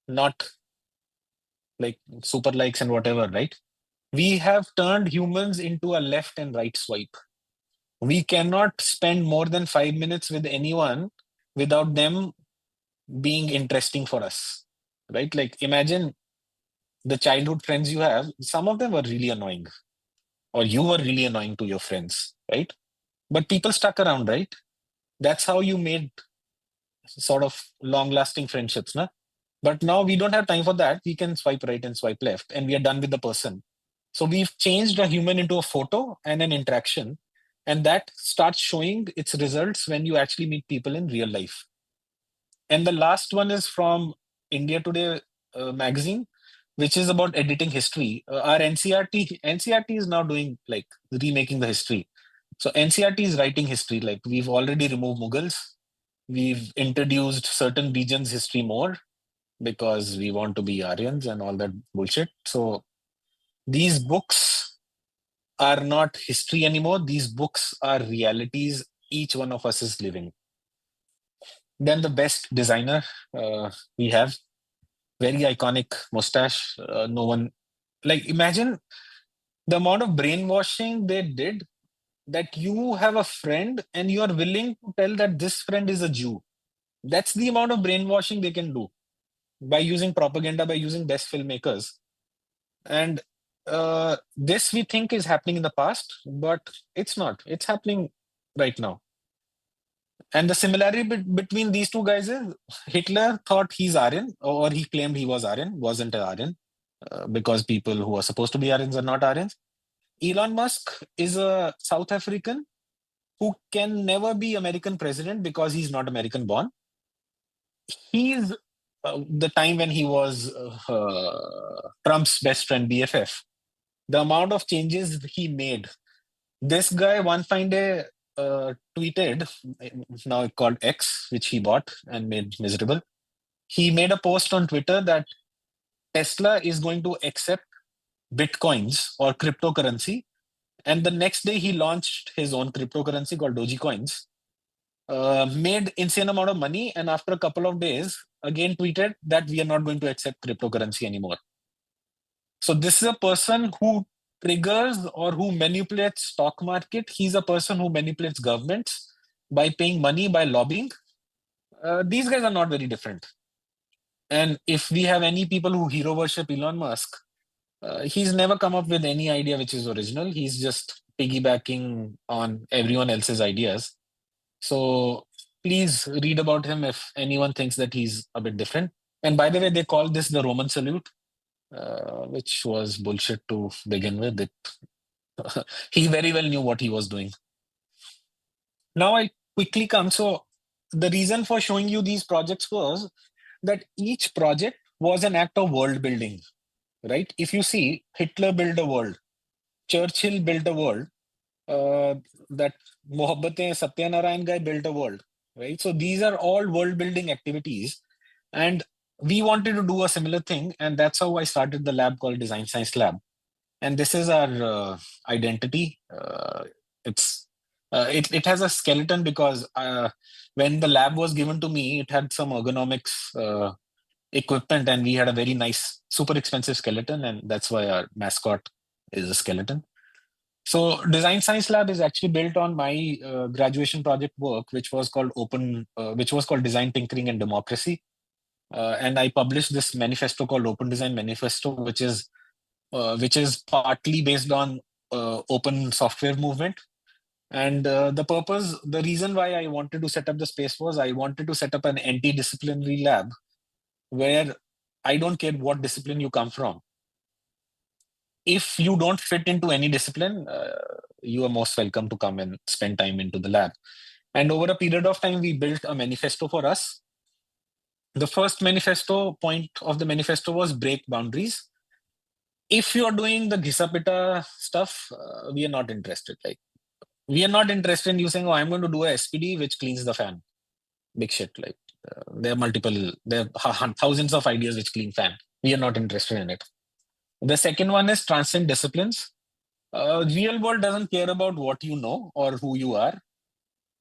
not like super likes and whatever, right? We have turned humans into a left and right swipe. We cannot spend more than 5 minutes with anyone without them being interesting for us, right? Like imagine the childhood friends you have, some of them were really annoying, or you were really annoying to your friends, right? But people stuck around, right? That's how you made sort of long-lasting friendships, na? But now we don't have time for that. We can swipe right and swipe left, and we are done with the person. So we've changed a human into a photo and an interaction, and that starts showing its results when you actually meet people in real life. And the last one is from India Today magazine, which is about editing history. Our NCRT is now doing like remaking the history. So NCRT is writing history. Like we've already removed Mughals. We've introduced certain regions' history more because we want to be Aryans and all that bullshit. So these books are not history anymore. These books are realities each one of us is living. Then the best designer we have, very iconic mustache. No one, like, imagine the amount of brainwashing they did, that you have a friend and you are willing to tell that this friend is a Jew. That's the amount of brainwashing they can do by using propaganda, by using best filmmakers. And this we think is happening in the past, but it's not. It's happening right now. And the similarity between these two guys is Hitler thought he's Aryan, or he claimed he was Aryan, wasn't Aryan, because people who are supposed to be Aryans are not Aryans. Elon Musk is a South African who can never be American president because he's not American born. He's the time when he was Trump's best friend, BFF. The amount of changes he made. This guy one fine day tweeted, now called X, which he bought and made miserable. He made a post on Twitter that Tesla is going to accept bitcoins or cryptocurrency. And the next day he launched his own cryptocurrency called Dogecoins, made insane amount of money. And after a couple of days, again tweeted that we are not going to accept cryptocurrency anymore. So this is a person who triggers or who manipulates stock market. He's a person who manipulates governments by paying money, by lobbying. These guys are not very different. And if we have any people who hero worship Elon Musk, he's never come up with any idea which is original. He's just piggybacking on everyone else's ideas. So please read about him if anyone thinks that he's a bit different. And by the way, they call this the Roman salute, which was bullshit to begin with. He very well knew what he was doing. Now I quickly come. So the reason for showing you these projects was that each project was an act of world building, right? If you see, Hitler built a world, Churchill built a world, that Mohabbatein Satyanarayan guy built a world, right? So these are all world building activities. And we wanted to do a similar thing. And that's how I started the lab called Design Science Lab. And this is our identity. It has a skeleton because when the lab was given to me, it had some ergonomics equipment, and we had a very nice, super expensive skeleton, and that's why our mascot is a skeleton. So Design Science Lab is actually built on my graduation project work, which was called Design Tinkering and Democracy. And I published this manifesto called Open Design Manifesto, which is partly based on open software movement. And the reason why I wanted to set up the space was I wanted to set up an anti-disciplinary lab where I don't care what discipline you come from. If you don't fit into any discipline, you are most welcome to come and spend time into the lab. And over a period of time, we built a manifesto for us. The first manifesto point of the manifesto was break boundaries. If you're doing the Ghisapita stuff, we are not interested. Like, we are not interested in you saying, oh, I'm going to do a SPD which cleans the fan. Big shit. Like, there are thousands of ideas which clean fan. We are not interested in it. The second one is transcend disciplines. Real world doesn't care about what you know or who you are.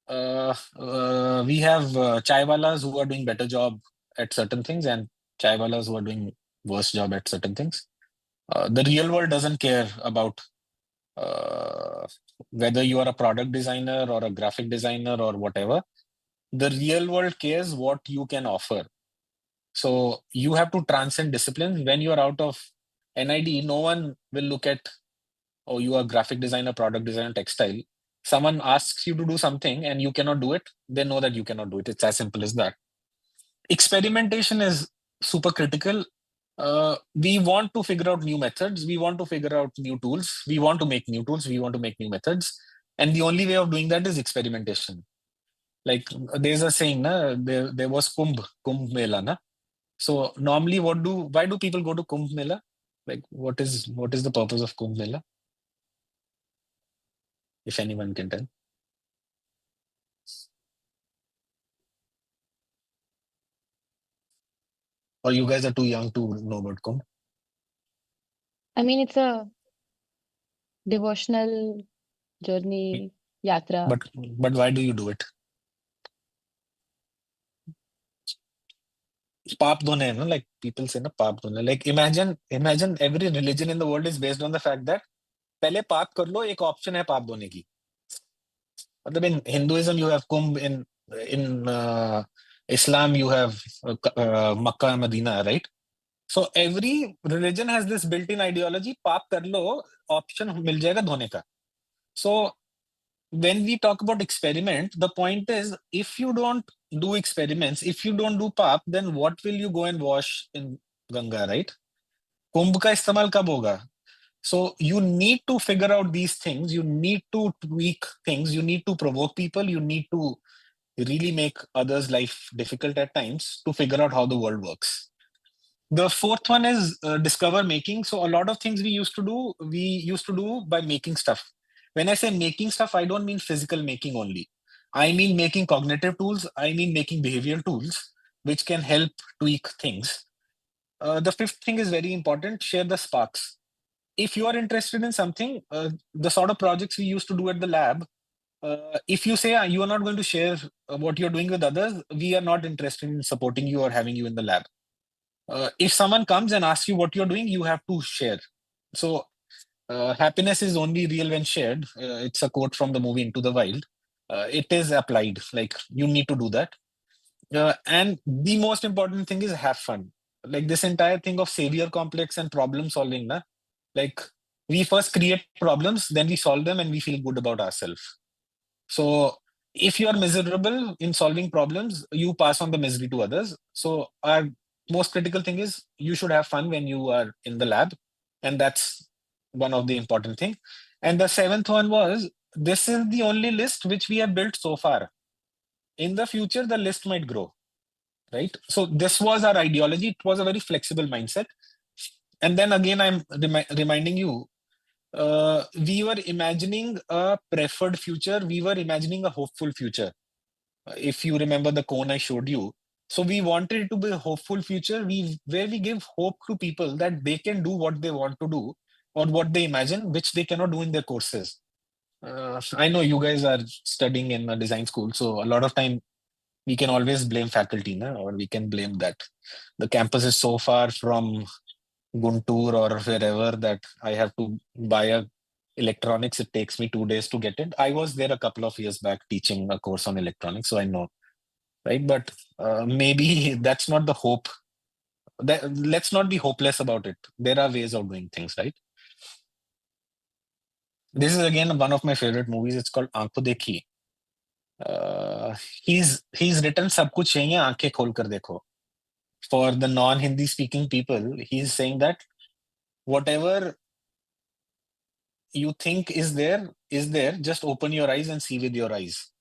We have chaiwalas who are doing better job at certain things and chaiwalas who are doing worse job at certain things. The real world doesn't care about whether you are a product designer or a graphic designer or whatever. The real world cares what you can offer. So you have to transcend disciplines. When you are out of NID, no one will look at, oh, you are graphic designer, product designer, textile. Someone asks you to do something and you cannot do it, they know that you cannot do it. It's as simple as that. Experimentation is super critical. We want to figure out new methods. We want to figure out new tools. We want to make new tools. We want to make new methods. And the only way of doing that is experimentation. Like there's a saying, there was Kumbh Mela. Na? So normally why do people go to Kumbh Mela? Like what is the purpose of Kumbh Mela? If anyone can tell. Or you guys are too young to know about Kumbh? I mean, it's a devotional journey, yatra. But why do you do it? Paap dhone hai, no? Like people say, no, paap dhone. Like imagine every religion in the world is based on the fact that पहले पाप कर लो, एक option है पाप धोने की. मतलब in Hinduism you have Kumbh, in Islam you have Makkah and Medina, right? So every religion has this built-in ideology, पाप कर लो, option मिल जाएगा धोने का. So when we talk about experiment, the point is, if you don't do experiments, if you don't do paap, then what will you go and wash in Ganga, right? Kumbh का इस्तेमाल कब होगा? So you need to figure out these things. You need to tweak things. You need to provoke people. You need to really make others' life difficult at times to figure out how the world works. The fourth one is discover making. So a lot of things we used to do by making stuff. When I say making stuff, I don't mean physical making only. I mean making cognitive tools. I mean making behavioral tools, which can help tweak things. The fifth thing is very important. Share the sparks. If you are interested in something, the sort of projects we used to do at the lab, if you say you are not going to share what you're doing with others, we are not interested in supporting you or having you in the lab. If someone comes and asks you what you're doing, you have to share. So happiness is only real when shared. It's a quote from the movie Into the Wild. It is applied. Like you need to do that. And the most important thing is have fun. Like this entire thing of savior complex and problem solving, na? Like we first create problems, then we solve them and we feel good about ourselves. So if you are miserable in solving problems, you pass on the misery to others. So our most critical thing is you should have fun when you are in the lab. And that's one of the important things. And the seventh one was, this is the only list which we have built so far. In the future, the list might grow, right? So this was our ideology. It was a very flexible mindset. And then again, I'm reminding you, we were imagining a preferred future. We were imagining a hopeful future. If you remember the cone I showed you. So we wanted it to be a hopeful future where we give hope to people that they can do what they want to do or what they imagine, which they cannot do in their courses. I know you guys are studying in a design school, so a lot of time we can always blame faculty, na? Or we can blame that the campus is so far from Guntur or wherever that I have to buy a electronics. It takes me 2 days to get it. I was there a couple of years back teaching a course on electronics, so I know, right? But maybe that's not the hope. Let's not be hopeless about it. There are ways of doing things, right? This is again one of my favorite movies. It's called Aankho Dekhi. He's written सब कुछ चाहिए आंखें खोल कर देखो. For the non-Hindi speaking people, he's saying that whatever you think is there, just open your eyes and see with your eyes.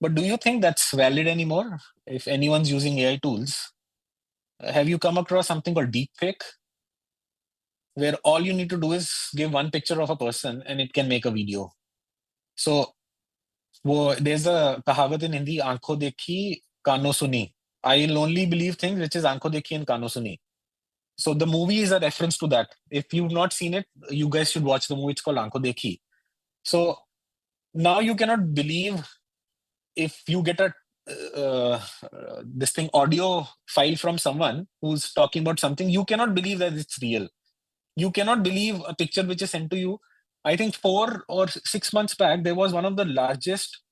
But do you think that's valid anymore? If anyone's using AI tools, have you come across something called deepfake? Where all you need to do is give one picture of a person and it can make a video. So there's a kahavat in Hindi, aankho dekhi, kano suni. I'll only believe things which is aankho dekhi and kano suni. So the movie is a reference to that. If you've not seen it, you guys should watch the movie. It's called Aankho Dekhi. So now you cannot believe if you get a this thing audio file from someone who's talking about something, you cannot believe that it's real. You cannot believe a picture which is sent to you. I think 4 or 6 months back, there was one of the largest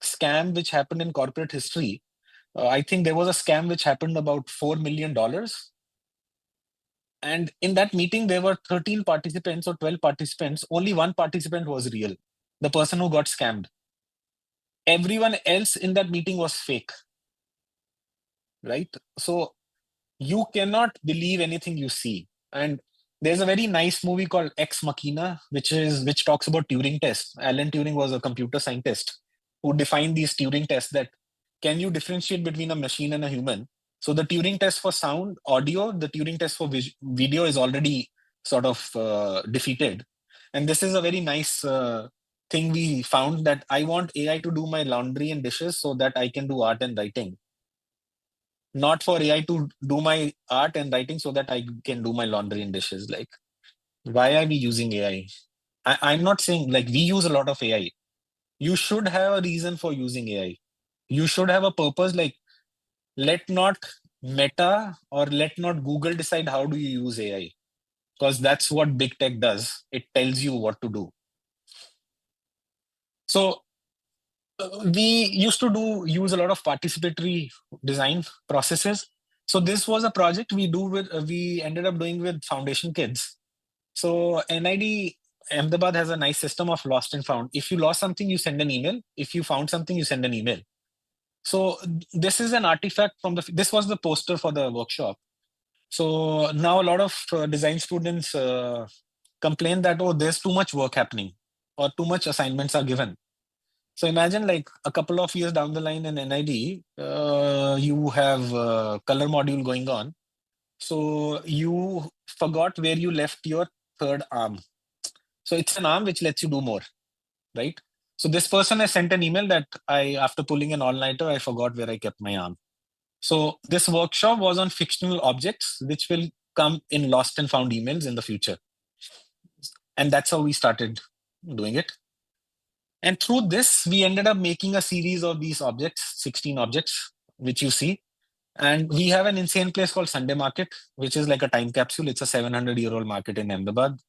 scam which happened in corporate history. I think there was a scam which happened about $4 million. And in that meeting, there were 13 participants or 12 participants. Only one participant was real, the person who got scammed. Everyone else in that meeting was fake, right? So you cannot believe anything you see. And there's a very nice movie called Ex Machina, which talks about Turing tests. Alan Turing was a computer scientist who defined these Turing tests that can you differentiate between a machine and a human? So the Turing test for sound, audio, the Turing test for video is already sort of defeated. And this is a very nice thing we found, that I want AI to do my laundry and dishes so that I can do art and writing. Not for AI to do my art and writing so that I can do my laundry and dishes. Like, why are we using AI? I'm not saying, like, we use a lot of AI. You should have a reason for using AI. You should have a purpose. Like, let not Meta or let not Google decide how do you use AI, because that's what big tech does. It tells you what to do. So we used to use a lot of participatory design processes. So this was a project we ended up doing with foundation kids. So NID Ahmedabad has a nice system of lost and found. If you lost something, you send an email. If you found something, you send an email. So this is an artifact from this was the poster for the workshop. So now a lot of design students complain that, oh, there's too much work happening or too much assignments are given. So imagine like a couple of years down the line in NID, you have a color module going on. So you forgot where you left your third arm. So it's an arm which lets you do more, right? So this person has sent an email that after pulling an all-nighter, I forgot where I kept my arm. So this workshop was on fictional objects, which will come in lost and found emails in the future. And that's how we started doing it. And through this, we ended up making a series of these objects, 16 objects, which you see. And we have an insane place called Sunday Market, which is like a time capsule. It's a 700-year-old market in Ahmedabad.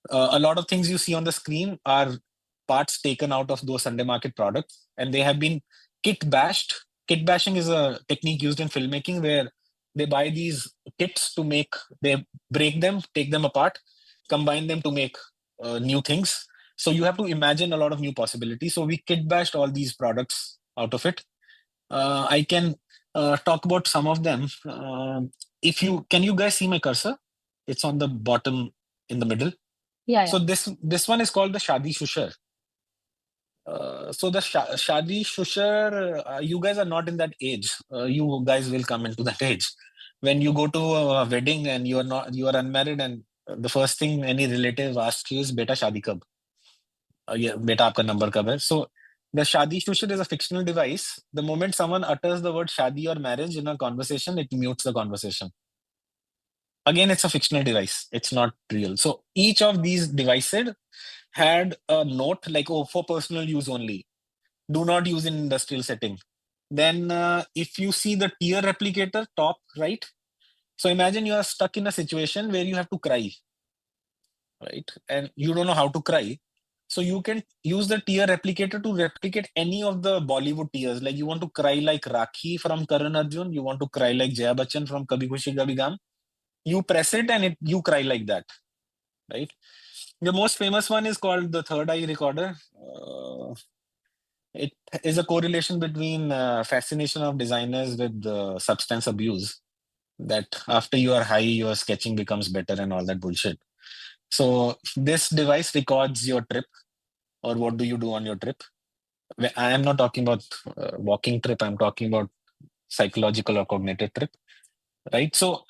A lot of things you see on the screen are parts taken out of those Sunday Market products, and they have been kit bashed. Kit bashing is a technique used in filmmaking where they buy these kits they break them, take them apart, combine them to make new things. So you have to imagine a lot of new possibilities. So we kit bashed all these products out of it. I can talk about some of them. Can you guys see my cursor? It's on the bottom in the middle. Yeah. So this one is called the Shadi Shushar. So the Shadi Shushar, you guys are not in that age. You guys will come into that age. When you go to a wedding and you are unmarried, and the first thing any relative asks you is, "Beta shadi kab?" Yeah, beta aapka number kab hai? So the Shadi Shushar is a fictional device. The moment someone utters the word Shadi or marriage in a conversation, it mutes the conversation. Again, it's a fictional device. It's not real. So each of these devices had a note like, oh, for personal use only. Do not use in industrial setting. Then if you see the tier replicator top right, so imagine you are stuck in a situation where you have to cry, right? And you don't know how to cry. So you can use the tier replicator to replicate any of the Bollywood tiers. Like you want to cry like Rakhi from Karan Arjun, you want to cry like Jaya Bachchan from Kabhi Khushi Kabhi Gham. You press it and you cry like that, right? The most famous one is called the Third Eye Recorder. It is a correlation between fascination of designers with substance abuse. That after you are high, your sketching becomes better and all that bullshit. So this device records your trip or what do you do on your trip. I am not talking about walking trip. I'm talking about psychological or cognitive trip, right? So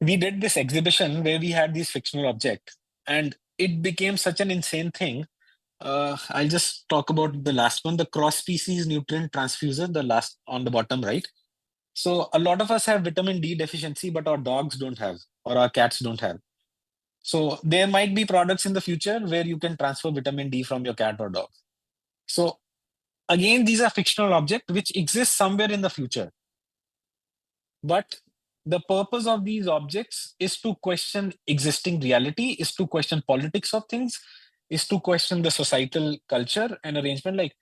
we did this exhibition where we had these fictional objects and it became such an insane thing. I'll just talk about the last one, the cross-species nutrient transfuser, the last on the bottom right. So a lot of us have vitamin D deficiency, but our dogs don't have, or our cats don't have. So there might be products in the future where you can transfer vitamin D from your cat or dog. So again, these are fictional objects which exist somewhere in the future. But the purpose of these objects is to question existing reality, is to question politics of things, is to question the societal culture and arrangement. Like,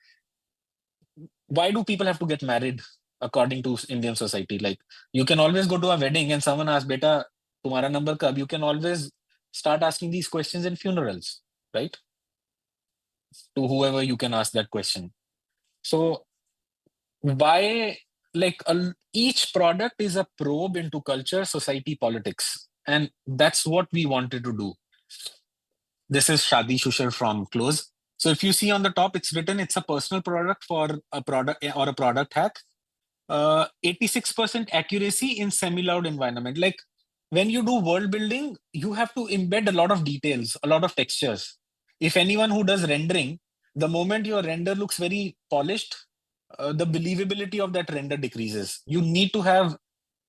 why do people have to get married according to Indian society? Like, you can always go to a wedding and someone asks, "Beta, tumhara number kab?" You can always start asking these questions in funerals, right? To whoever you can ask that question. So why, like, each product is a probe into culture, society, politics, and that's what we wanted to do. This is Shadi Shushar from Close. So if you see on the top, it's written, it's a personal product for a product or a product hack. 86% accuracy in semi-loud environment. Like when you do world building, you have to embed a lot of details, a lot of textures. If anyone who does rendering, the moment your render looks very polished, the believability of that render decreases. You need to have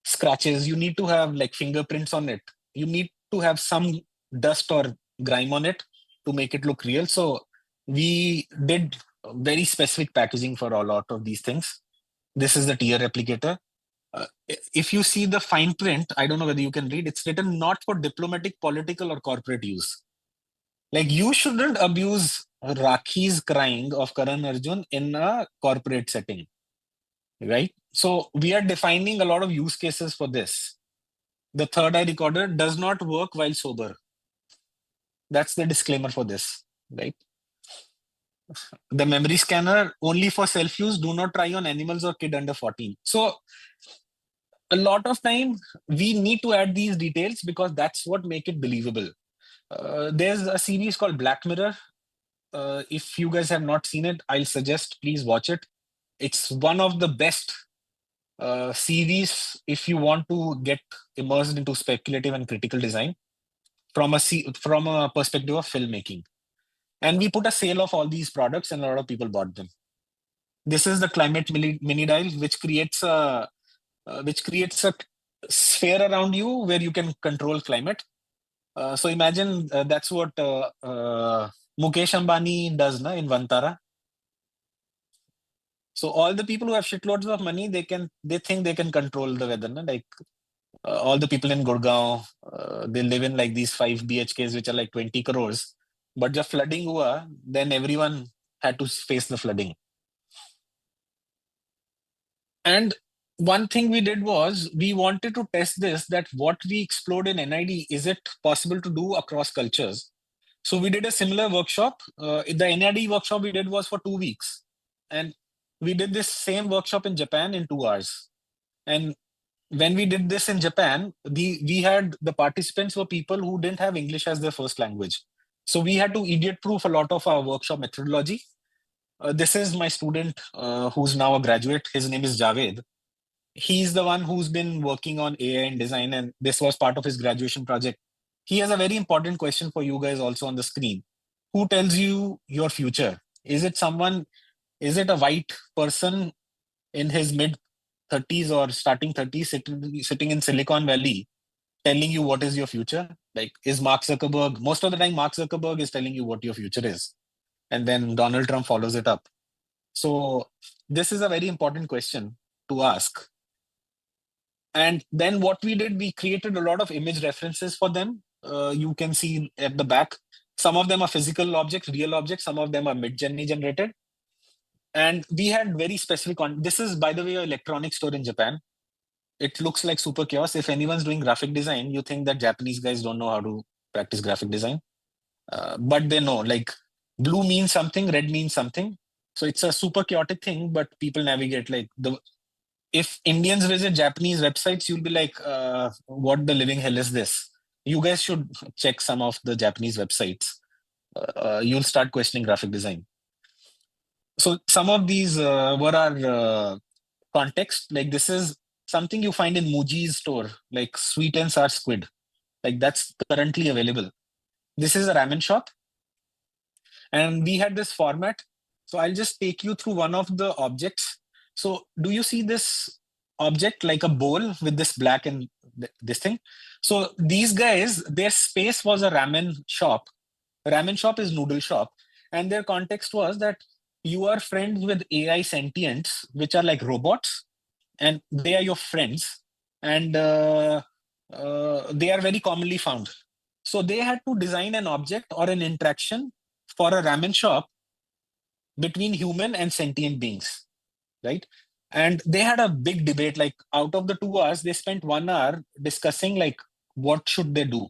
scratches, you need to have like fingerprints on it, you need to have some dust or grime on it to make it look real. So we did very specific packaging for a lot of these things. This is the tier replicator. If you see the fine print, I don't know whether you can read, it's written not for diplomatic, political, or corporate use. Like, you shouldn't abuse Rakhi's crying of Karan Arjun in a corporate setting, right? So we are defining a lot of use cases for this. The third eye recorder does not work while sober. That's the disclaimer for this, right? The memory scanner only for self-use. Do not try on animals or kid under 14. So a lot of time we need to add these details because that's what make it believable. There's a series called Black Mirror. If you guys have not seen it, I'll suggest please watch it. It's one of the best series if you want to get immersed into speculative and critical design from a perspective of filmmaking. And we put a sale of all these products and a lot of people bought them. This is the climate mini dial, which creates a sphere around you where you can control climate. So imagine that's what Mukesh Ambani does in Vantara. So all the people who have shitloads of money, they think they can control the weather. Like all the people in Gurgaon, they live in like these 5 BHKs, which are like 20 crores. But jab flooding hua, then everyone had to face the flooding. And one thing we did was we wanted to test this, that what we explored in NID, is it possible to do across cultures? So we did a similar workshop. The NID workshop we did was for 2 weeks. And we did this same workshop in Japan in 2 hours. And when we did this in Japan, we had the participants were people who didn't have English as their first language. So we had to idiot-proof a lot of our workshop methodology. This is my student who's now a graduate. His name is Javed. He's the one who's been working on AI and design, and this was part of his graduation project. He has a very important question for you guys also on the screen. Who tells you your future? Is it a white person in his mid 30s or starting 30s sitting in Silicon Valley telling you what is your future? Like, is Mark Zuckerberg, most of the time Mark Zuckerberg is telling you what your future is. And then Donald Trump follows it up. So this is a very important question to ask. And then what we did, we created a lot of image references for them. You can see at the back, some of them are physical objects, real objects. Some of them are mid-journey generated. And we had very specific this is, by the way, an electronics store in Japan. It looks like super chaos. If anyone's doing graphic design, you think that Japanese guys don't know how to practice graphic design. But they know, like, blue means something, red means something. So it's a super chaotic thing, but people navigate like if Indians visit Japanese websites, you'll be like, what the living hell is this? You guys should check some of the Japanese websites. You'll start questioning graphic design. So some of these were our context. Like, this is something you find in Muji's store, like sweet and sour squid. Like, that's currently available. This is a ramen shop. And we had this format. So I'll just take you through one of the objects. So do you see this object like a bowl with this black and this thing? So these guys, their space was a ramen shop. Ramen shop is noodle shop. And their context was that you are friends with AI sentients, which are like robots, and they are your friends. And they are very commonly found. So they had to design an object or an interaction for a ramen shop between human and sentient beings, right? And they had a big debate. Like, out of the 2 hours, they spent 1 hour discussing like what should they do.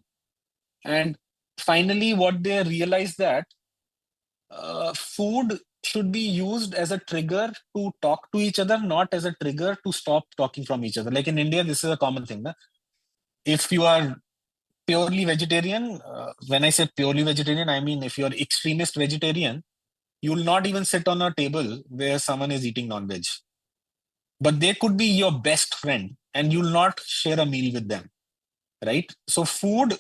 And finally, what they realized that food should be used as a trigger to talk to each other, not as a trigger to stop talking from each other. Like in India, this is a common thing. If you are purely vegetarian, when I say purely vegetarian, I mean if you're extremist vegetarian, you will not even sit on a table where someone is eating non-veg. But they could be your best friend and you'll not share a meal with them, right? So food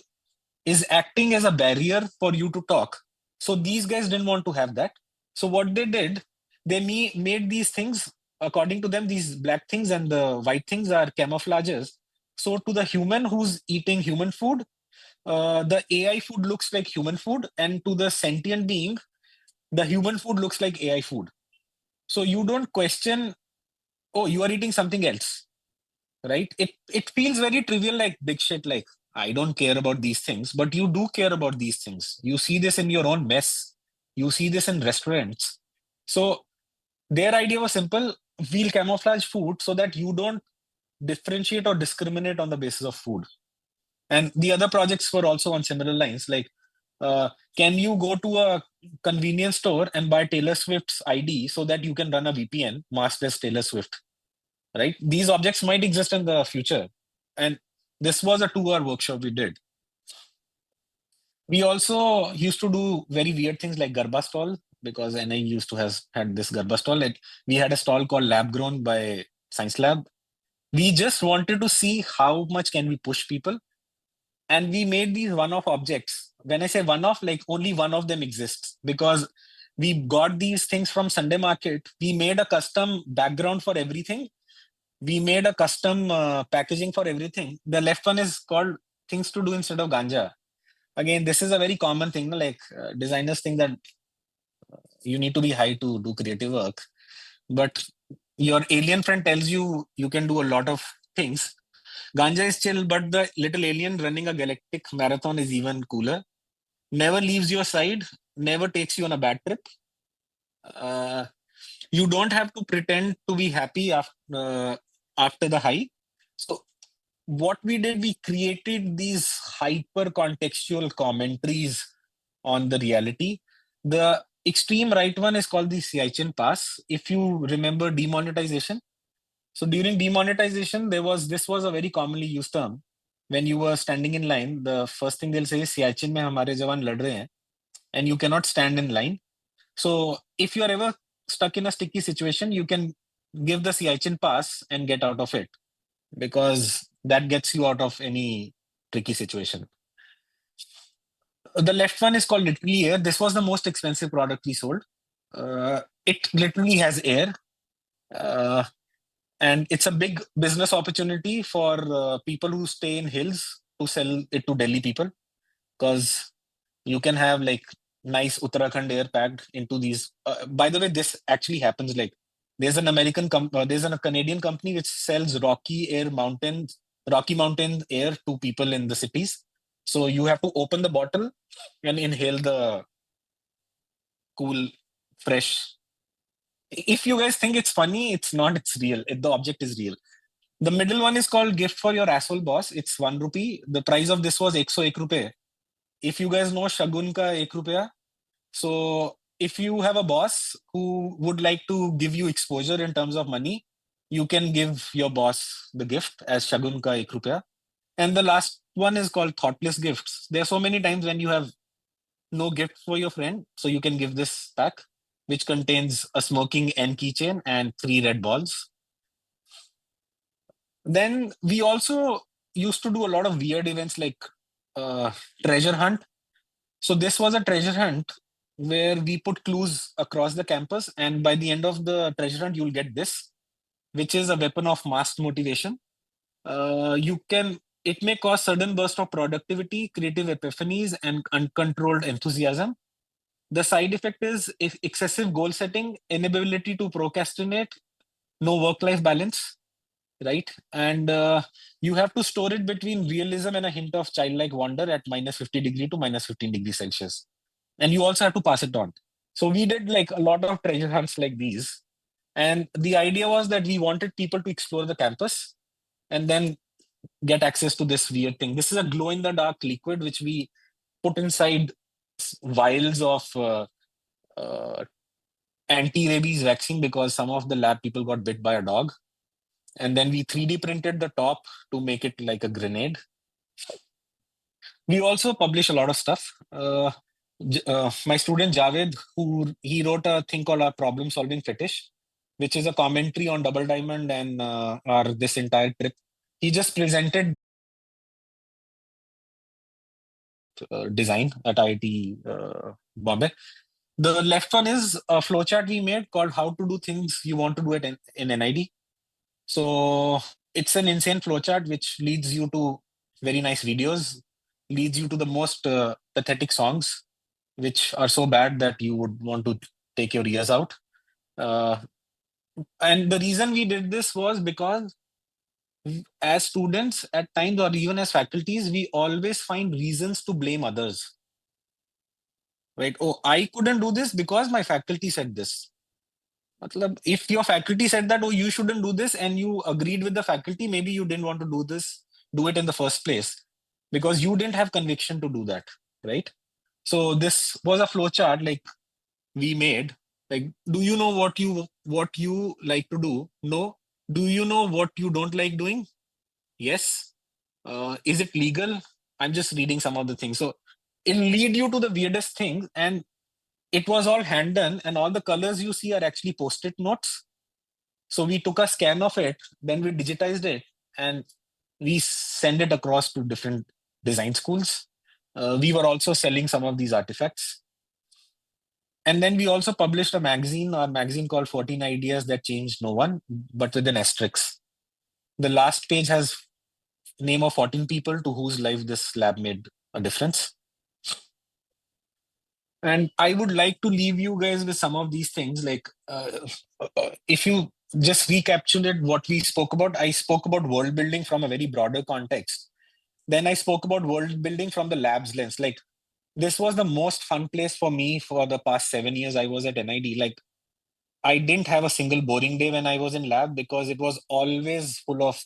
is acting as a barrier for you to talk. So these guys didn't want to have that. So what they did, they made these things, according to them, these black things and the white things are camouflages. So to the human who's eating human food, the AI food looks like human food, and to the sentient being, the human food looks like AI food. So you don't question, oh, you are eating something else. right? It feels very trivial, like big shit, like I don't care about these things, but you do care about these things. You see this in your own mess. You see this in restaurants. So their idea was simple. We'll camouflage food so that you don't differentiate or discriminate on the basis of food. And the other projects were also on similar lines, like can you go to a convenience store and buy Taylor Swift's ID so that you can run a VPN masked as Taylor Swift, right? These objects might exist in the future. And this was a 2-hour workshop we did. We also used to do very weird things like Garba stall, because NI used to have had this Garba stall. Like we had a stall called Lab Grown by Science Lab. We just wanted to see how much can we push people. And we made these one-off objects. When I say one-off, like only one of them exists, because we got these things from Sunday Market. We made a custom background for everything. We made a custom packaging for everything. The left one is called things to do instead of ganja. Again, this is a very common thing, like designers think that you need to be high to do creative work, but your alien friend tells you you can do a lot of things. Ganja is chill, but the little alien running a galactic marathon is even cooler. Never leaves your side, never takes you on a bad trip. Uh, you don't have to pretend to be happy after the high. So what we did, we created these hyper contextual commentaries on the reality. The extreme right one is called the Siachen Pass. If you remember demonetization, so during demonetization, this was a very commonly used term. When you were standing in line, the first thing they'll say is Siachen mein hamare jawan lad rahe hain, and you cannot stand in line. So if you are ever stuck in a sticky situation, you can give the Siachen Pass and get out of it, because that gets you out of any tricky situation. The left one is called literally air. This was the most expensive product we sold. It literally has air. And it's a big business opportunity for people who stay in hills to sell it to Delhi people, because you can have like nice Uttarakhand air packed into these. By the way, this actually happens. Like there's there's a Canadian company which sells Rocky Mountain air to people in the cities. So you have to open the bottle and inhale the cool, fresh. If you guys think it's funny, it's not. It's real. The object is real. The middle one is called gift for your asshole boss. It's 1 rupee. The price of this was 101 rupee. If you guys know Shagun ka 1 rupee, so if you have a boss who would like to give you exposure in terms of money, you can give your boss the gift as Shagun ka 1 rupee. And the last one is called thoughtless gifts. There are so many times when you have no gift for your friend, so you can give this pack, which contains a smoking N keychain and 3 red balls. Then we also used to do a lot of weird events like treasure hunt. So this was a treasure hunt where we put clues across the campus, and by the end of the treasure hunt, you'll get this, which is a weapon of mass motivation. It may cause sudden burst of productivity, creative epiphanies, and uncontrolled enthusiasm. The side effect is if excessive goal setting, inability to procrastinate, no work-life balance, right? And you have to store it between realism and a hint of childlike wonder at minus 50 degree to minus 15 degrees Celsius. And you also have to pass it on. So we did like a lot of treasure hunts like these. And the idea was that we wanted people to explore the campus and then get access to this weird thing. This is a glow-in-the-dark liquid which we put inside vials of anti-rabies vaccine, because some of the lab people got bit by a dog. And then we 3D printed the top to make it like a grenade. We also publish a lot of stuff. My student Javed, he wrote a thing called our problem solving fetish, which is a commentary on Double Diamond and our this entire trip. He just presented design at IIT Bombay. The left one is a flowchart we made called how to do things you want to do in NID. So it's an insane flowchart which leads you to very nice videos, leads you to the most pathetic songs, which are so bad that you would want to take your ears out. And the reason we did this was because as students at times, or even as faculties, we always find reasons to blame others. Right? Oh, I couldn't do this because my faculty said this. If your faculty said that, oh, you shouldn't do this, and you agreed with the faculty, maybe you didn't want to do it in the first place because you didn't have conviction to do that, right? So this was a flowchart like we made. Like, do you know what you like to do? No. Do you know what you don't like doing? Yes. Is it legal? I'm just reading some of the things. So it'll lead you to the weirdest things, and it was all hand done, and all the colors you see are actually post-it notes. So we took a scan of it, then we digitized it, and we send it across to different design schools. We were also selling some of these artifacts. And then we also published a magazine called 14 Ideas That Changed No One, but with an asterisk. The last page has name of 14 people to whose life this lab made a difference. And I would like to leave you guys with some of these things. Like, if you just recapitulate what we spoke about, I spoke about world building from a very broader context. Then I spoke about world building from the lab's lens. Like, this was the most fun place for me for the past 7 years I was at NID. Like, I didn't have a single boring day when I was in lab because it was always full of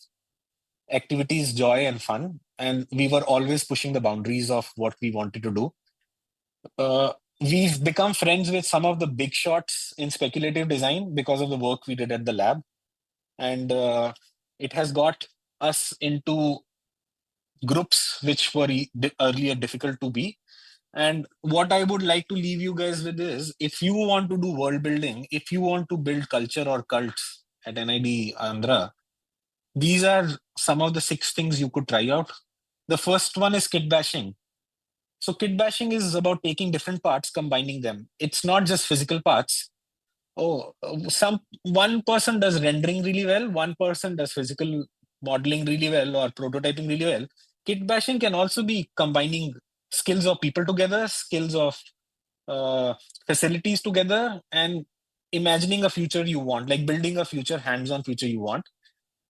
activities, joy, and fun. And we were always pushing the boundaries of what we wanted to do. We've become friends with some of the big shots in speculative design because of the work we did at the lab. And it has got us into groups which were earlier difficult to be. And what I would like to leave you guys with is, if you want to do world building, if you want to build culture or cults at NID Andhra, these are some of the 6 things you could try out. The first one is kit bashing. So kit bashing is about taking different parts, combining them. It's not just physical parts. One person does rendering really well, one person does physical modeling really well or prototyping really well. Kit bashing can also be combining skills of people together, skills of facilities together, and imagining a future you want, like building a future, hands-on future you want.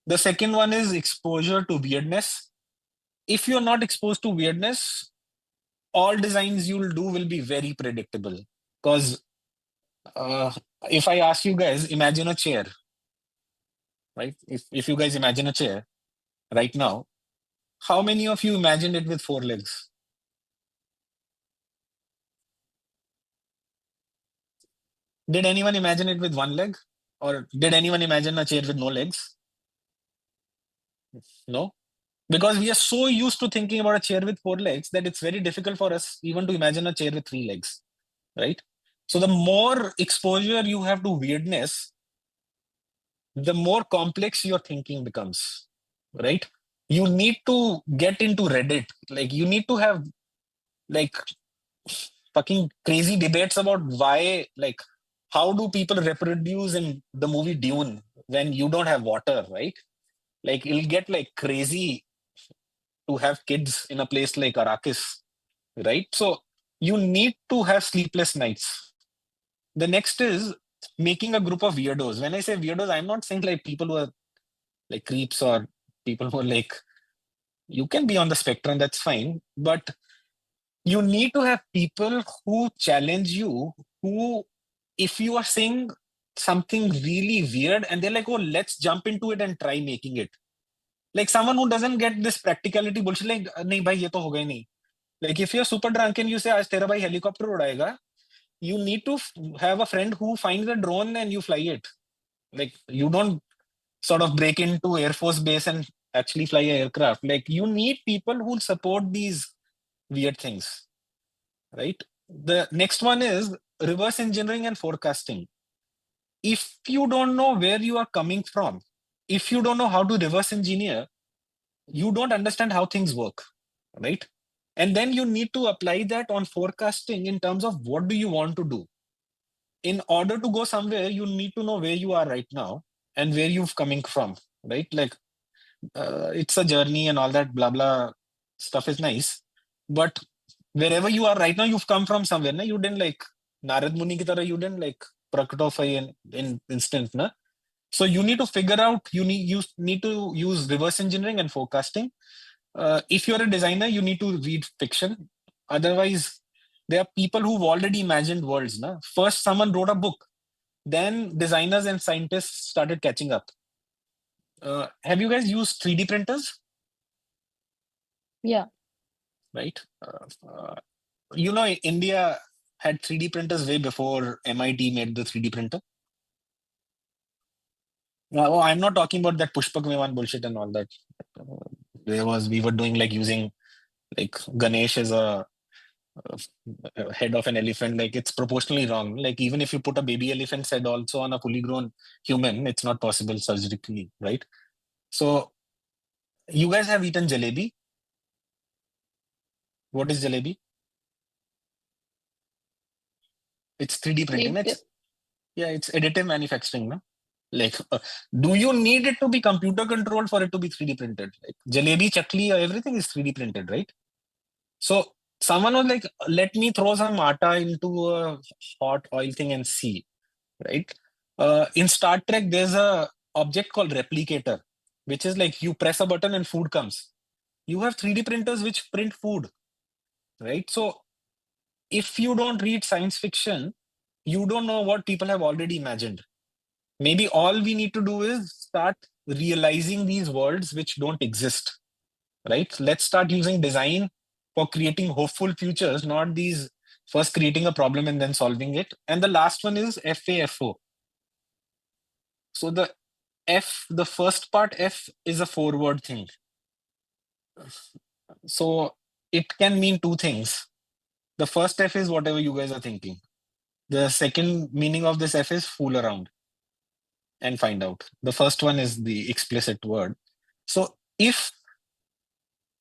The second one is exposure to weirdness. If you're not exposed to weirdness, all designs you'll do will be very predictable. Because if I ask you guys, imagine a chair, right? If you guys imagine a chair right now, how many of you imagined it with 4 legs? Did anyone imagine it with 1 leg? Or did anyone imagine a chair with no legs? No? Because we are so used to thinking about a chair with 4 legs that it's very difficult for us even to imagine a chair with 3 legs, right? So the more exposure you have to weirdness, the more complex your thinking becomes, right? You need to get into Reddit. Like, you need to have like fucking crazy debates about why, like, how do people reproduce in the movie Dune when you don't have water, right? Like, it'll get like crazy to have kids in a place like Arrakis, right? So you need to have sleepless nights. The next is making a group of weirdos. When I say weirdos, I'm not saying like people who are like creeps or people who are like, you can be on the spectrum, that's fine. But you need to have people who challenge you, who, if you are saying something really weird and they're like, oh, let's jump into it and try making it. Like someone who doesn't get this practicality bullshit, like, nahi bhai, ye to hoga hi nahi. Like if you're super drunk and you say, aaj tera bhai helicopter udayega, you need to have a friend who finds a drone and you fly it. Like, you don't sort of break into Air Force Base and actually fly an aircraft. Like, you need people who support these weird things, right? The next one is reverse engineering and forecasting. If you don't know where you are coming from, if you don't know how to reverse engineer, you don't understand how things work, right? And then you need to apply that on forecasting in terms of what do you want to do. In order to go somewhere, you need to know where you are right now and where you've coming from, right? Like, it's a journey and all that blah blah stuff is nice, but wherever you are right now, you've come from somewhere. Na? You didn't like Narad Muni ki tarah, you didn't like Prakat of in instant. Na? So you need to figure out, you need to use reverse engineering and forecasting. If you're a designer, you need to read fiction. Otherwise, there are people who've already imagined worlds. Na? First, someone wrote a book. Then designers and scientists started catching up. Have you guys used 3D printers? Yeah. Right. India had 3D printers way before MIT made the 3D printer. I'm not talking about that Pushpak Viman bullshit and all that. We were doing like using like Ganesh as a head of an elephant. Like it's proportionally wrong. Like even if you put a baby elephant's head also on a fully grown human, it's not possible surgically, right? So you guys have eaten jalebi. What is jalebi? It's 3D printing. It's additive manufacturing. No? Like, do you need it to be computer controlled for it to be 3D printed? Like, jalebi, chakli, everything is 3D printed, right? So someone was like, let me throw some atta into a hot oil thing and see, right? In Star Trek, there's a object called replicator, which is like you press a button and food comes. You have 3D printers which print food, right? So if you don't read science fiction, you don't know what people have already imagined. Maybe all we need to do is start realizing these worlds which don't exist, right? Let's start using design for creating hopeful futures, not these first creating a problem and then solving it. And the last one is FAFO. So the first part F is a 4-word thing. So it can mean two things. The first F is whatever you guys are thinking. The second meaning of this F is fool around and find out. The first one is the explicit word. So if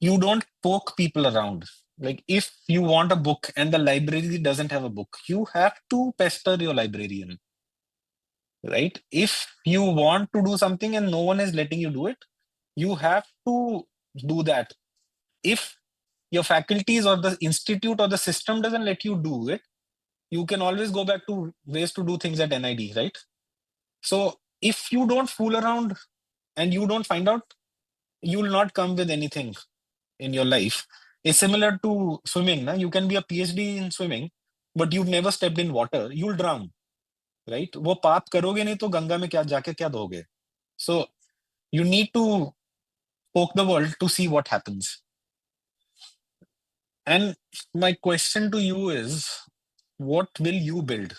you don't poke people around, like if you want a book and the library doesn't have a book, you have to pester your librarian, right? If you want to do something and no one is letting you do it, you have to do that. If your faculties or the institute or the system doesn't let you do it, you can always go back to ways to do things at NID, right? So if you don't fool around and you don't find out, you will not come with anything in your life. It's similar to swimming. Na? You can be a PhD in swimming, but you've never stepped in water. You'll drown, right? वो पाप करोगे नहीं तो गंगा में क्या जाके क्या दोगे? So you need to poke the world to see what happens. And my question to you is, what will you build?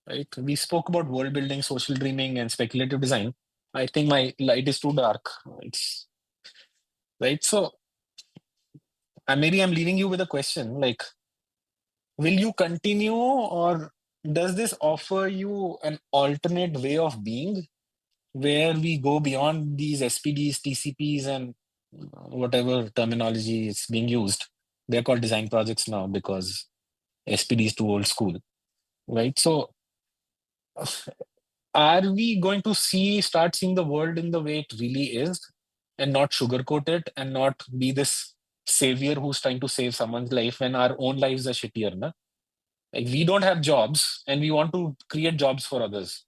Right? We spoke about world building, social dreaming, and speculative design. I think my light is too dark. It's right. So maybe I'm leaving you with a question like, will you continue, or does this offer you an alternate way of being where we go beyond these SPDs, TCPs, and whatever terminology is being used? They're called design projects now because SPD is too old school, right? So are we going to start seeing the world in the way it really is and not sugarcoat it and not be this savior who's trying to save someone's life when our own lives are shittier? Na? Like we don't have jobs and we want to create jobs for others.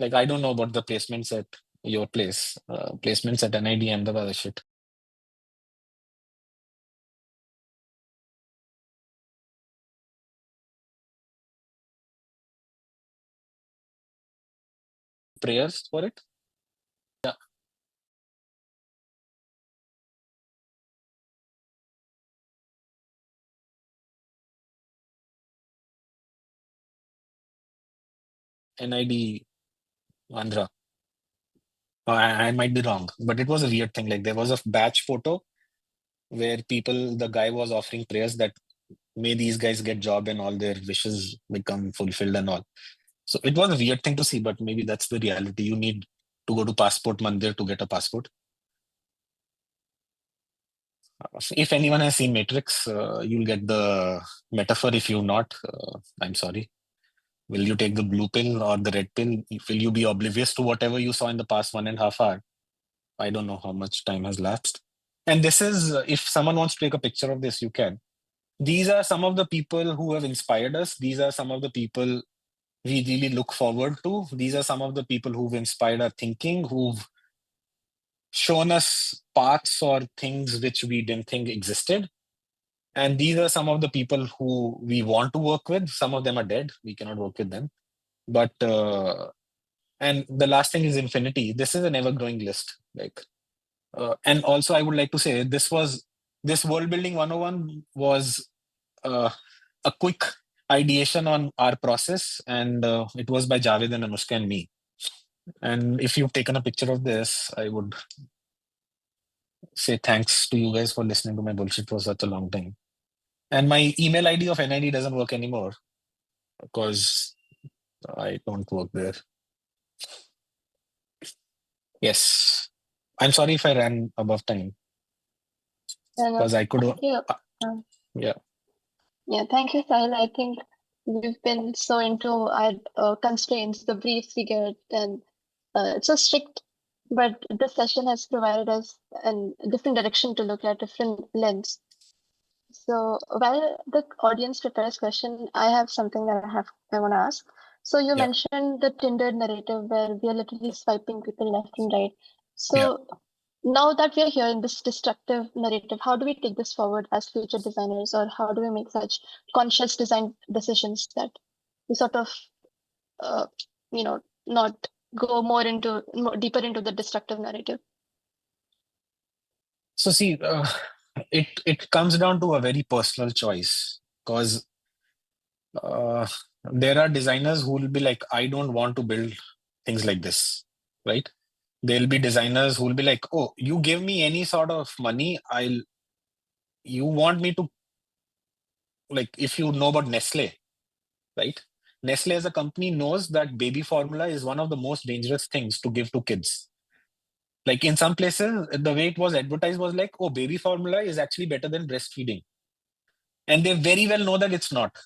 Like I don't know about the placements at your place, placements at NID Ahmedabad shit. Prayers for it. Yeah. NID Andhra. I might be wrong, but it was a weird thing. Like there was a batch photo where the guy was offering prayers that may these guys get job and all their wishes become fulfilled and all. So it was a weird thing to see, but maybe that's the reality. You need to go to Passport Mandir to get a passport. If anyone has seen Matrix, you'll get the metaphor. If you've not, I'm sorry. Will you take the blue pill or the red pill? Will you be oblivious to whatever you saw in the past 1.5 hours? I don't know how much time has lapsed. And this is, if someone wants to take a picture of this, you can. These are some of the people who have inspired us. These are some of the people we really look forward to. These are some of the people who've inspired our thinking, who've shown us paths or things which we didn't think existed. And these are some of the people who we want to work with. Some of them are dead. We cannot work with them. But, and the last thing is infinity. This is an ever growing list. And also I would like to say this world building 101 was a quick ideation on our process. And it was by Javed and Anushka and me. And if you've taken a picture of this, I would say thanks to you guys for listening to my bullshit for such a long time. And my email ID of NID doesn't work anymore because I don't work there. Yes. I'm sorry if I ran above time. Because I could. Thank you. Yeah. Yeah, thank you, Sahil. I think we've been so into our constraints, the briefs we get, and it's so strict. But this session has provided us a different direction to look at, different lens. So while the audience prepares question, I have something that I want to ask. So you mentioned the Tinder narrative where we are literally swiping people left and right. So now that we are here in this destructive narrative, how do we take this forward as future designers, or how do we make such conscious design decisions that we sort of, not go more deeper into the destructive narrative? So see, it comes down to a very personal choice, because there are designers who will be like, I don't want to build things like this, right? There'll be designers who will be like, oh, you give me any sort of money, you want me to, like, if you know about Nestle, right? Nestle as a company knows that baby formula is one of the most dangerous things to give to kids. Like in some places, the way it was advertised was like, oh, baby formula is actually better than breastfeeding. And they very well know that it's not,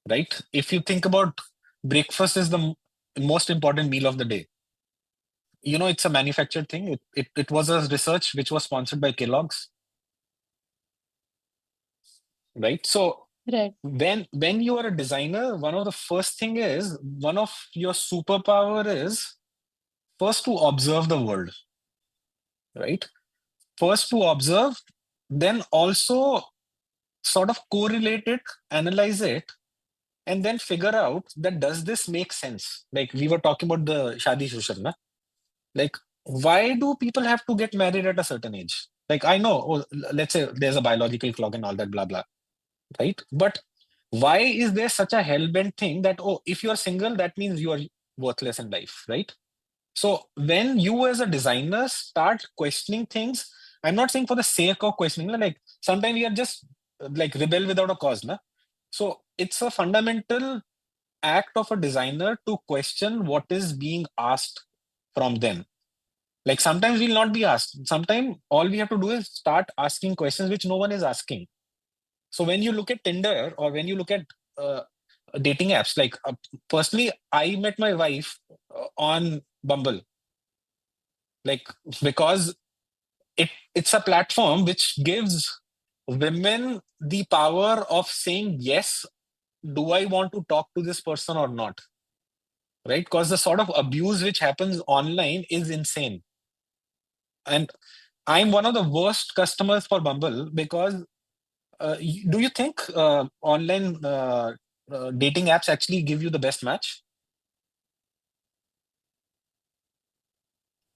right? If you think about breakfast is the most important meal of the day. You know, it's a manufactured thing. It was a research which was sponsored by Kellogg's, right? So Right. when you are a designer, one of the first thing is, one of your superpower is first to observe the world, right? First to observe, then also sort of correlate it, analyze it, and then figure out that does this make sense? Like we were talking about the Shadi Shushar, na? Like, why do people have to get married at a certain age? Like, I know, let's say there's a biological clock and all that, blah, blah, right? But why is there such a hell-bent thing that, oh, if you're single, that means you are worthless in life, right? So when you as a designer start questioning things, I'm not saying for the sake of questioning, like sometimes we are just like rebel without a cause. Na? So it's a fundamental act of a designer to question what is being asked from them. Like sometimes we'll not be asked. Sometimes all we have to do is start asking questions which no one is asking. So when you look at Tinder or when you look at dating apps, like personally, I met my wife on Bumble. Like, because it's a platform which gives women the power of saying, yes, do I want to talk to this person or not? Right? Because the sort of abuse which happens online is insane. And I'm one of the worst customers for Bumble because do you think online dating apps actually give you the best match?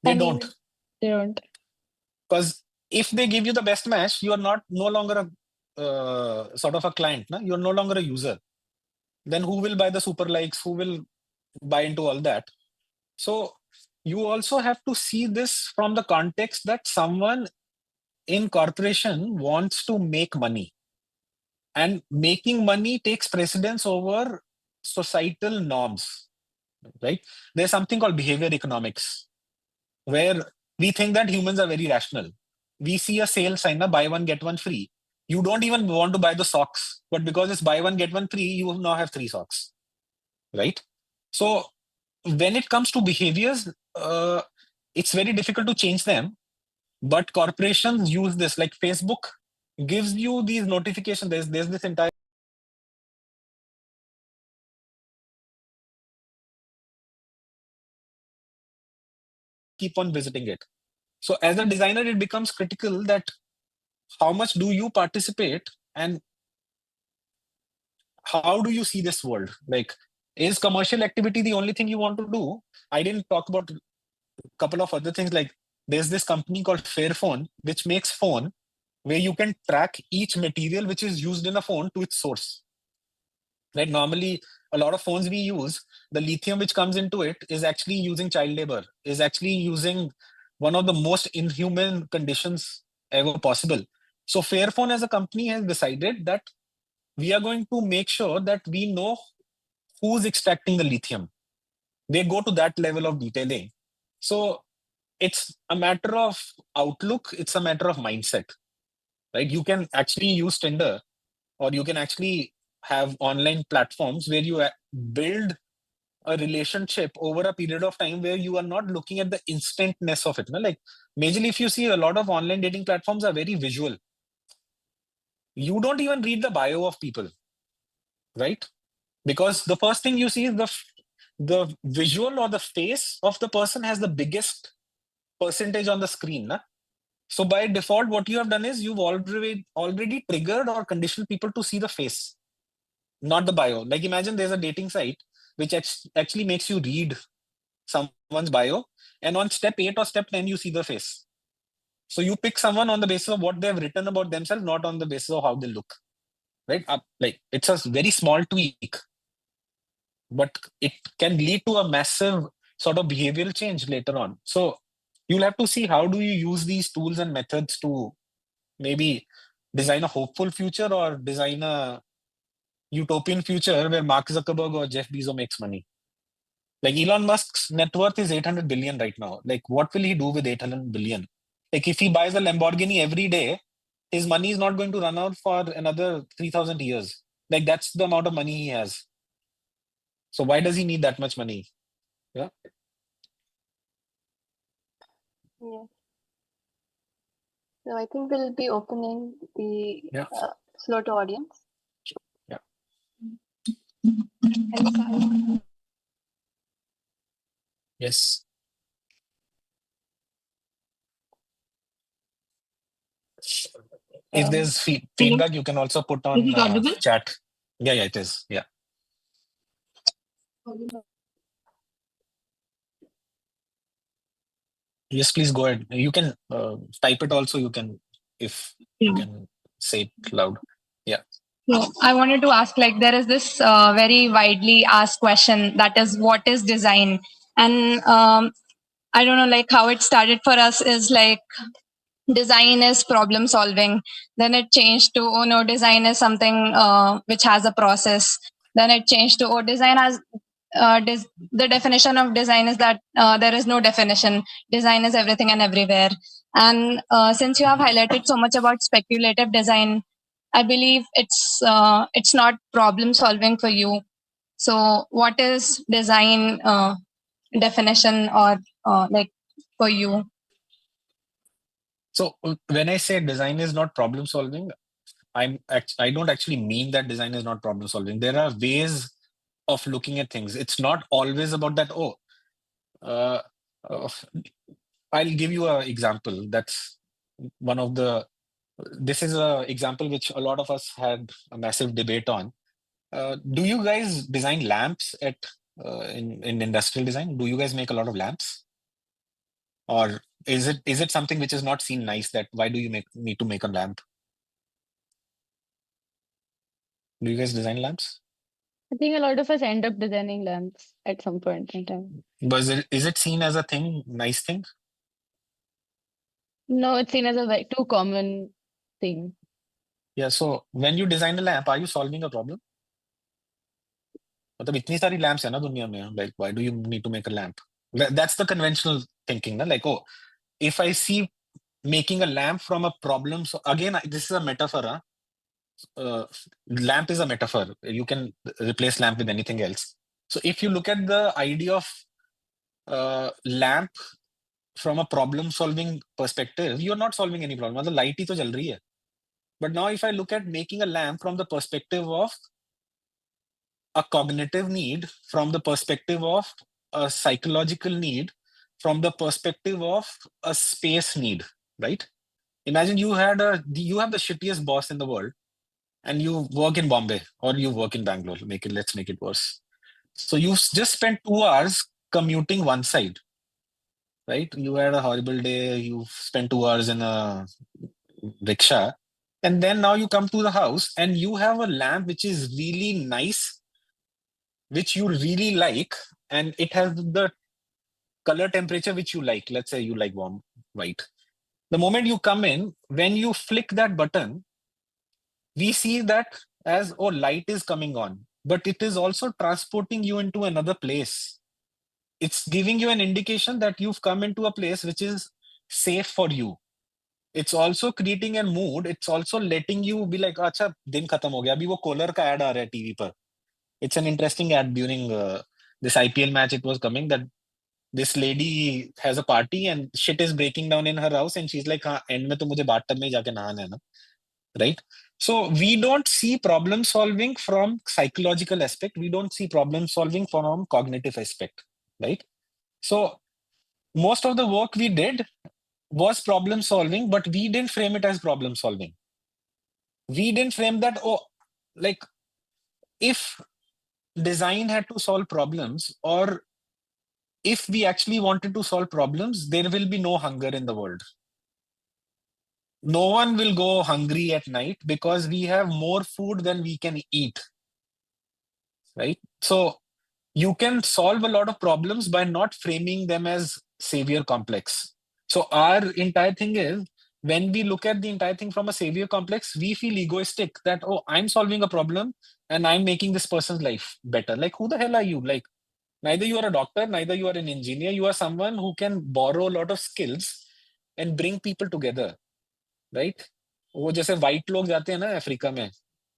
They don't. They don't. Because if they give you the best match, you are no longer a sort of a client. Na? You're no longer a user. Then who will buy the super likes? Who will buy into all that? So you also have to see this from the context that someone in corporation wants to make money. And making money takes precedence over societal norms, right? There's something called behavior economics, where we think that humans are very rational. We see a sale sign, buy one, get one free. You don't even want to buy the socks, but because it's buy one, get one free, you now have 3 socks, right? So when it comes to behaviors, it's very difficult to change them, but corporations use this. Like Facebook gives you these notifications. There's this entire keep on visiting it. So as a designer, it becomes critical that how much do you participate and how do you see this world? Like, is commercial activity the only thing you want to do? I didn't talk about a couple of other things. Like, there's this company called Fairphone, which makes phone where you can track each material which is used in a phone to its source. Right? Normally, a lot of phones we use, the lithium which comes into it is actually using child labor, is actually using one of the most inhuman conditions ever possible. So Fairphone as a company has decided that we are going to make sure that we know who's extracting the lithium. They go to that level of detailing. So it's a matter of outlook, it's a matter of mindset. Right? You can actually use Tinder, or you can actually have online platforms where you build a relationship over a period of time where you are not looking at the instantness of it. No? Like, majorly, if you see, a lot of online dating platforms are very visual. You don't even read the bio of people, right? Because the first thing you see is the visual or the face of the person has the biggest percentage on the screen. Na? So by default, what you have done is you've already triggered or conditioned people to see the face, not the bio. Like, imagine there's a dating site which actually makes you read someone's bio, and on step 8 or step 10 you see the face. So you pick someone on the basis of what they've written about themselves, not on the basis of how they look. Right? Like, it's a very small tweak, but it can lead to a massive sort of behavioral change later on. So you'll have to see how do you use these tools and methods to maybe design a hopeful future or design a utopian future where Mark Zuckerberg or Jeff Bezos makes money. Like, Elon Musk's net worth is 800 billion right now. Like, what will he do with 800 billion? Like, if he buys a Lamborghini every day, his money is not going to run out for another 3,000 years. Like, that's the amount of money he has. So why does he need that much money? Yeah. Yeah. So I think we'll be opening the Yeah. floor to audience. Yeah. And Sahil. Yes. If there's feedback, you can also put on Is it audible? chat. Yeah, it is. Yeah. Yes, please go ahead. You can type it also. You can, if you can say it loud. Yeah. So I wanted to ask, like, there is this very widely asked question, that is, what is design? And I don't know, like, how it started for us is like, design is problem solving. Then it changed to, oh no, design is something which has a process. Then it changed to, oh, design has the definition of design is that there is no definition. Design is everything and everywhere. And since you have highlighted so much about speculative design, I believe it's not problem solving for you. So what is design definition, or like, for you? So when I say design is not problem solving, I don't actually mean that design is not problem solving. There are ways of looking at things. It's not always about that. Oh, uh, uh, I'll give you an example. That's one of the. This is an example which a lot of us had a massive debate on. Do you guys design lamps at in industrial design? Do you guys make a lot of lamps, or is it something which is not seen nice? That why do you need to make a lamp? Do you guys design lamps? I think a lot of us end up designing lamps at some point in time. But is it seen as a thing, nice thing? No, it's seen as a too common thing. Yeah. So when you design a lamp, are you solving a problem? मतलब इतनी सारी lamps है ना दुनिया में. Like, why do you need to make a lamp? That's the conventional thinking. Na? Like, oh, if I see making a lamp from a problem, so again, this is a metaphor. Huh? Lamp is a metaphor. You can replace lamp with anything else. So if you look at the idea of lamp from a problem solving perspective, you're not solving any problem. The light ही तो जल रही है. But now if I look at making a lamp from the perspective of a cognitive need, from the perspective of a psychological need, from the perspective of a space need, right? Imagine you have the shittiest boss in the world, and you work in Bombay or you work in Bangalore. Let's make it worse. So you just spent 2 hours commuting one side, right? You had a horrible day. You spent 2 hours in a rickshaw, and then now you come to the house and you have a lamp which is really nice, which you really like, and it has the color temperature which you like. Let's say you like warm white. The moment you come in, when you flick that button, we see that as, oh, light is coming on, but it is also transporting you into another place. It's giving you an indication that you've come into a place which is safe for you. It's also creating a mood. It's also letting you be like, acha, din khatam ho gaya. Abhi wo Kohler ka ad aa raha hai TV par. It's an interesting ad during this IPL match. It was coming that this lady has a party and shit is breaking down in her house, and she's like, हाँ, end में तो मुझे bathtub में जाके नहाना है ना, right? So we don't see problem solving from psychological aspect. We don't see problem solving from cognitive aspect, right? So most of the work we did was problem solving, but we didn't frame it as problem solving. We didn't frame that, oh, like if design had to solve problems, or if we actually wanted to solve problems, there will be no hunger in the world. No one will go hungry at night because we have more food than we can eat, right? So you can solve a lot of problems by not framing them as savior complex. So our entire thing is, when we look at the entire thing from a savior complex, we feel egoistic that, oh, I'm solving a problem and I'm making this person's life better. Like, who the hell are you? Like, neither you are a doctor, neither you are an engineer. You are someone who can borrow a lot of skills and bring people together, right? वो जैसे white लोग जाते हैं ना Africa में.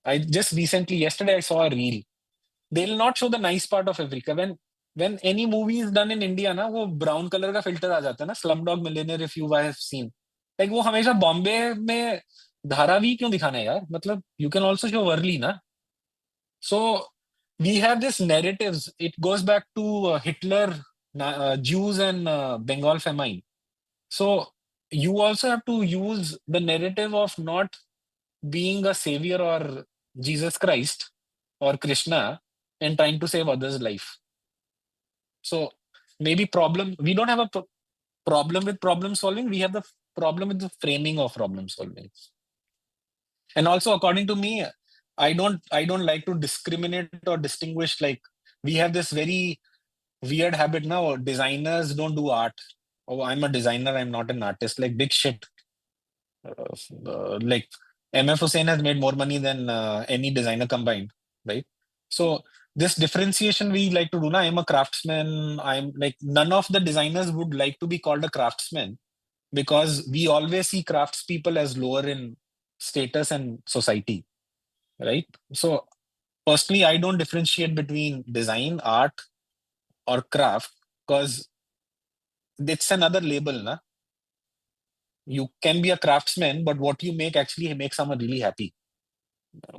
I just recently, yesterday, I saw a reel. They'll not show the nice part of Africa. When any movie is done in India, ना वो brown color का filter आ जाता है ना. Slumdog Millionaire, if you have seen, like वो हमेशा बॉम्बे में धारावी क्यों दिखाना है यार? मतलब you can also show Worli ना. So we have this narratives. It goes back to Hitler, Jews, and Bengal famine. So you also have to use the narrative of not being a savior or Jesus Christ or Krishna and trying to save others' life. So maybe we don't have a problem with problem solving. We have the problem with the framing of problem solving. And also, according to me, I don't like to discriminate or distinguish. Like, we have this very weird habit now. Designers don't do art. Oh, I'm a designer, I'm not an artist. Like, big shit. Like, MF Hussain has made more money than any designer combined, right? So this differentiation we like to do now. I'm a craftsman. I'm like, none of the designers would like to be called a craftsman, because we always see craftspeople as lower in status and society, right? So personally, I don't differentiate between design, art, or craft, because it's another label, na? You can be a craftsman, but what you make actually makes someone really happy.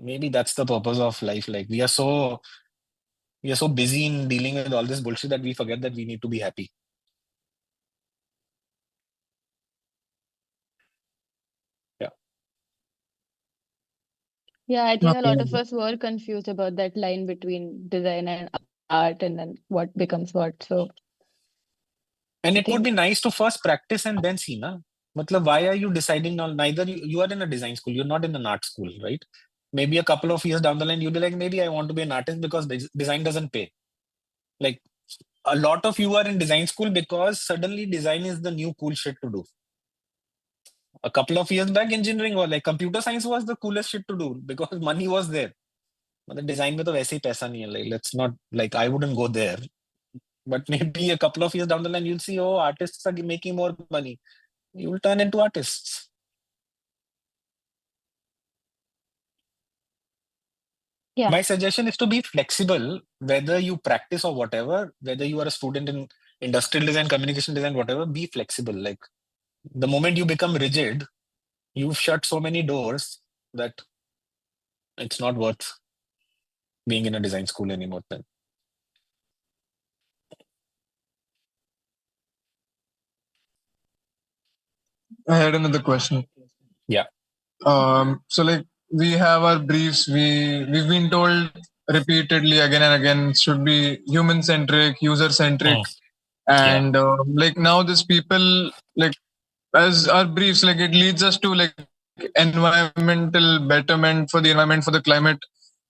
Maybe that's the purpose of life. Like, we are so busy in dealing with all this bullshit that we forget that we need to be happy. Yeah. Yeah, I think a lot Okay. of us were confused about that line between design and art, and then what becomes what. So And I it would think be nice to first practice and then see, na? Matlab, why are you deciding now? Neither you are in a design school, you're not in an art school, right? Maybe a couple of years down the line, you'll be like, maybe I want to be an artist because design doesn't pay. Like, a lot of you are in design school because suddenly design is the new cool shit to do. A couple of years back, engineering was like, computer science was the coolest shit to do because money was there. But design में तो वैसे ही पैसा नहीं है. Like, let's not, like, I wouldn't go there. But maybe a couple of years down the line, you'll see, oh, artists are making more money. You will turn into artists. yeah. My suggestion is to be flexible, whether you practice or whatever, whether you are a student in industrial design, communication design, whatever, be flexible. Like, the moment you become rigid, you've shut so many doors that it's not worth being in a design school anymore then. I had another question. Yeah. So like we have our briefs. We've been told repeatedly again and again it should be human centric, user centric, and like now this people like as our briefs like it leads us to like environmental betterment for the environment, for the climate.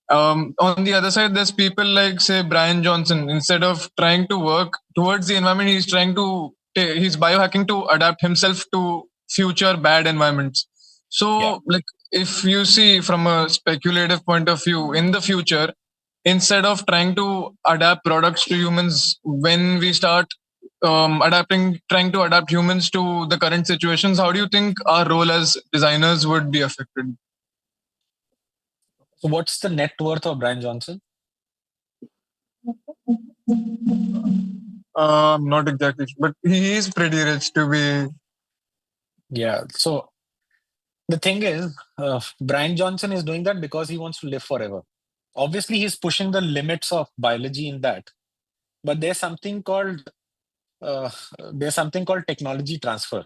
On the other side, there's people like say Brian Johnson. Instead of trying to work towards the environment, he's trying to he's biohacking to adapt himself to future bad environments. So like if you see from a speculative point of view in the future, instead of trying to adapt products to humans, when we start trying to adapt humans to the current situations, how do you think our role as designers would be affected? So what's the net worth of Brian Johnson? Not exactly, but he is pretty rich to be. Yeah. So the thing is, Brian Johnson is doing that because he wants to live forever. Obviously, he's pushing the limits of biology in that, but there's something called technology transfer,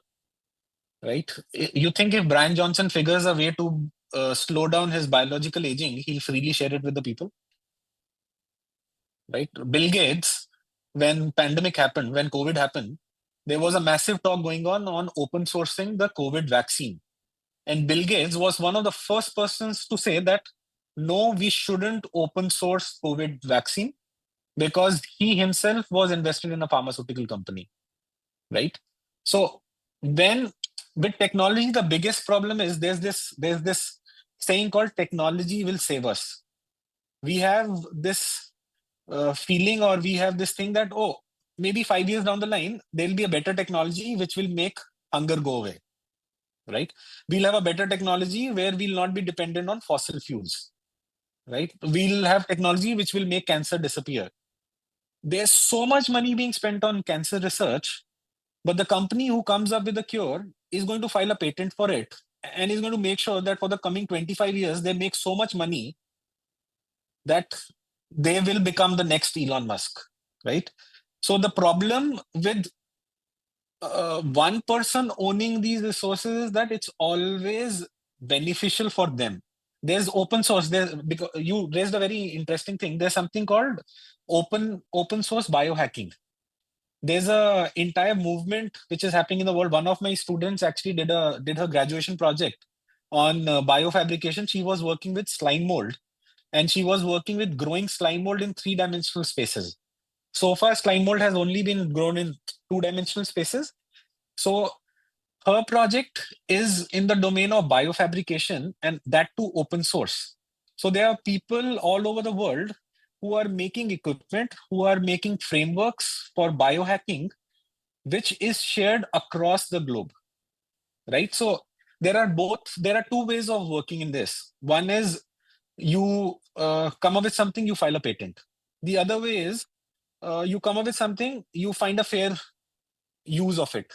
right? You think if Brian Johnson figures a way to slow down his biological aging, he'll freely share it with the people, right? Bill Gates, when pandemic happened, when COVID happened, there was a massive talk going on open sourcing the COVID vaccine. And Bill Gates was one of the first persons to say that, no, we shouldn't open source COVID vaccine because he himself was invested in a pharmaceutical company, right? So when with technology, the biggest problem is there's this saying called technology will save us. We have this feeling, or we have this thing that, oh, maybe 5 years down the line, there'll be a better technology which will make hunger go away, right? We'll have a better technology where we'll not be dependent on fossil fuels, right? We'll have technology which will make cancer disappear. There's so much money being spent on cancer research, but the company who comes up with a cure is going to file a patent for it and is going to make sure that for the coming 25 years, they make so much money that they will become the next Elon Musk, right? So the problem with one person owning these resources is that it's always beneficial for them. There's open source. Because you raised a very interesting thing. There's something called open source biohacking. There's a entire movement which is happening in the world. One of my students actually did her graduation project on biofabrication. She was working with slime mold, and she was working with growing slime mold in 3-dimensional spaces. So far, slime mold has only been grown in 2-dimensional spaces. So her project is in the domain of biofabrication, and that too open source. So there are people all over the world who are making equipment, who are making frameworks for biohacking, which is shared across the globe, right? So there are two ways of working in this. One is you come up with something, you file a patent. The other way is you come up with something, you find a fair use of it,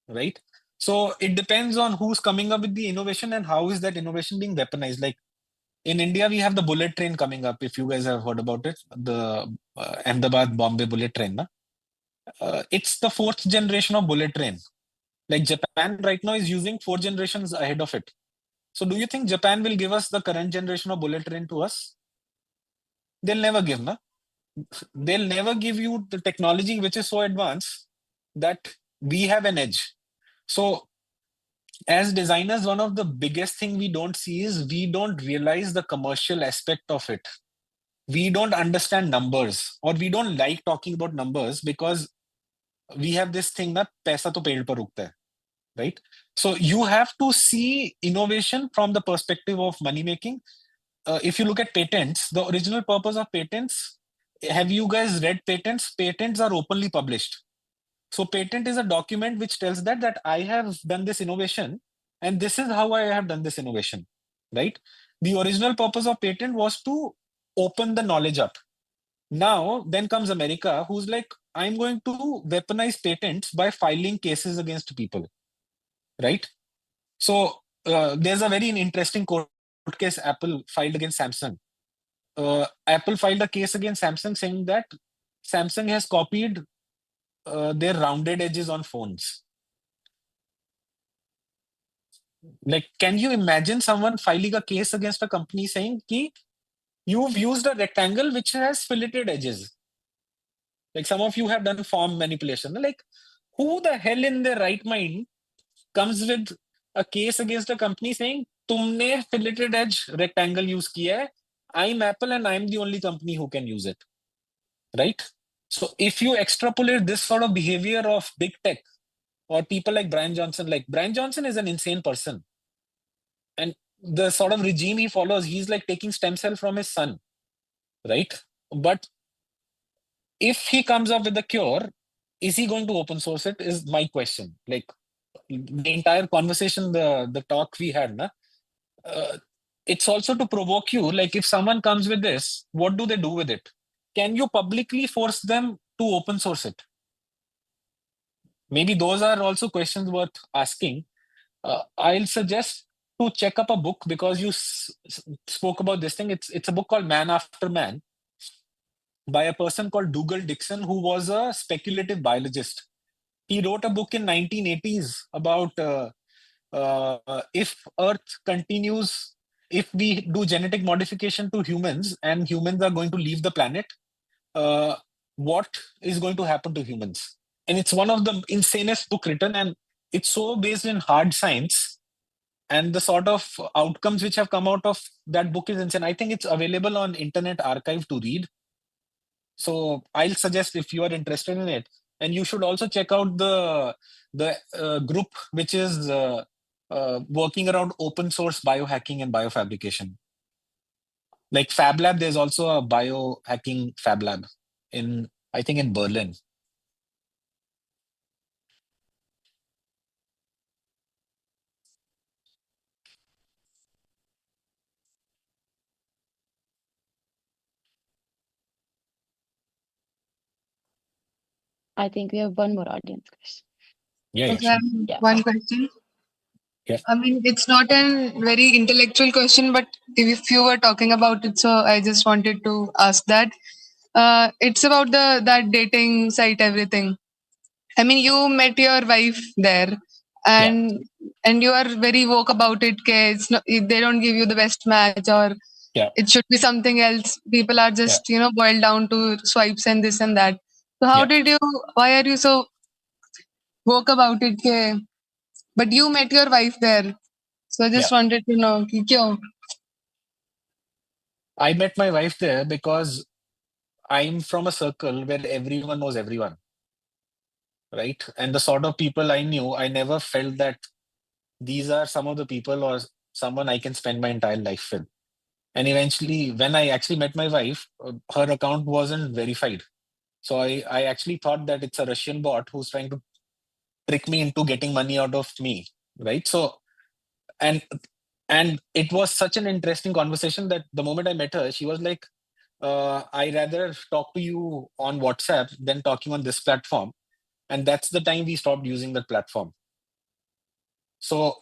right? So it depends on who's coming up with the innovation and how is that innovation being weaponized. Like in India, we have the bullet train coming up. If you guys have heard about it, the Ahmedabad Bombay bullet train. Na? It's the 4th generation of bullet train. Like Japan right now is using 4 generations ahead of it. So do you think Japan will give us the current generation of bullet train to us? They'll never give, na? They'll never give you the technology which is so advanced that we have an edge. So as designers, one of the biggest thing we don't see is we don't realize the commercial aspect of it. We don't understand numbers, or we don't like talking about numbers because we have this thing that paisa to ped par rukta hai, right? So you have to see innovation from the perspective of money making. If you look at patents, the original purpose of patents, have you guys read patents? Patents are openly published. So patent is a document which tells that I have done this innovation and this is how I have done this innovation, right? The original purpose of patent was to open the knowledge up. Now, then comes America, who's like, I'm going to weaponize patents by filing cases against people, right? So there's a very interesting court case Apple filed against Samsung. Apple filed a case against Samsung saying that Samsung has copied their rounded edges on phones. Like, can you imagine someone filing a case against a company saying ki you've used a rectangle which has filleted edges? Like, some of you have done form manipulation. Like, who the hell in their right mind comes with a case against a company saying तुमने filleted edge rectangle use किया है, I'm Apple and I'm the only company who can use it, right? So if you extrapolate this sort of behavior of big tech or people like Brian Johnson is an insane person, and the sort of regime he follows, he's like taking stem cell from his son, right? But if he comes up with a cure, is he going to open source it? Is my question. Like, the entire conversation, the talk we had, na, it's also to provoke you. Like, if someone comes with this, what do they do with it? Can you publicly force them to open source it? Maybe those are also questions worth asking. I'll suggest to check up a book, because you spoke about this thing. It's a book called Man After Man by a person called Dougal Dixon, who was a speculative biologist. He wrote a book in 1980s about if Earth continues, if we do genetic modification to humans and humans are going to leave the planet, what is going to happen to humans? And it's one of the insanest book written, and it's so based in hard science. And the sort of outcomes which have come out of that book is insane. I think it's available on Internet Archive to read. So I'll suggest, if you are interested in it, and you should also check out the group which is working around open source biohacking and biofabrication. Like Fab Lab, there's also a biohacking Fab Lab in, I think, in Berlin. I think we have one more audience question. Yeah, Okay, sure. Yeah. one question. Yeah. I mean, it's not a very intellectual question, but if you were talking about it, so I just wanted to ask that. It's about that dating site, everything. I mean, you met your wife there, and you are very woke about it. It's not, they don't give you the best match, or Yeah. it should be something else. People are just boiled down to swipes and this and that. So how did you? Why are you so woke about it? But you met your wife there, so I just wanted to know. कि क्यों? I met my wife there because I'm from a circle where everyone knows everyone, right? And the sort of people I knew, I never felt that these are some of the people or someone I can spend my entire life with. And eventually, when I actually met my wife, her account wasn't verified. So I actually thought that it's a Russian bot who's trying to trick me into getting money out of me, right? So, and it was such an interesting conversation that the moment I met her, she was like, I rather talk to you on WhatsApp than talking on this platform. And that's the time we stopped using that platform. So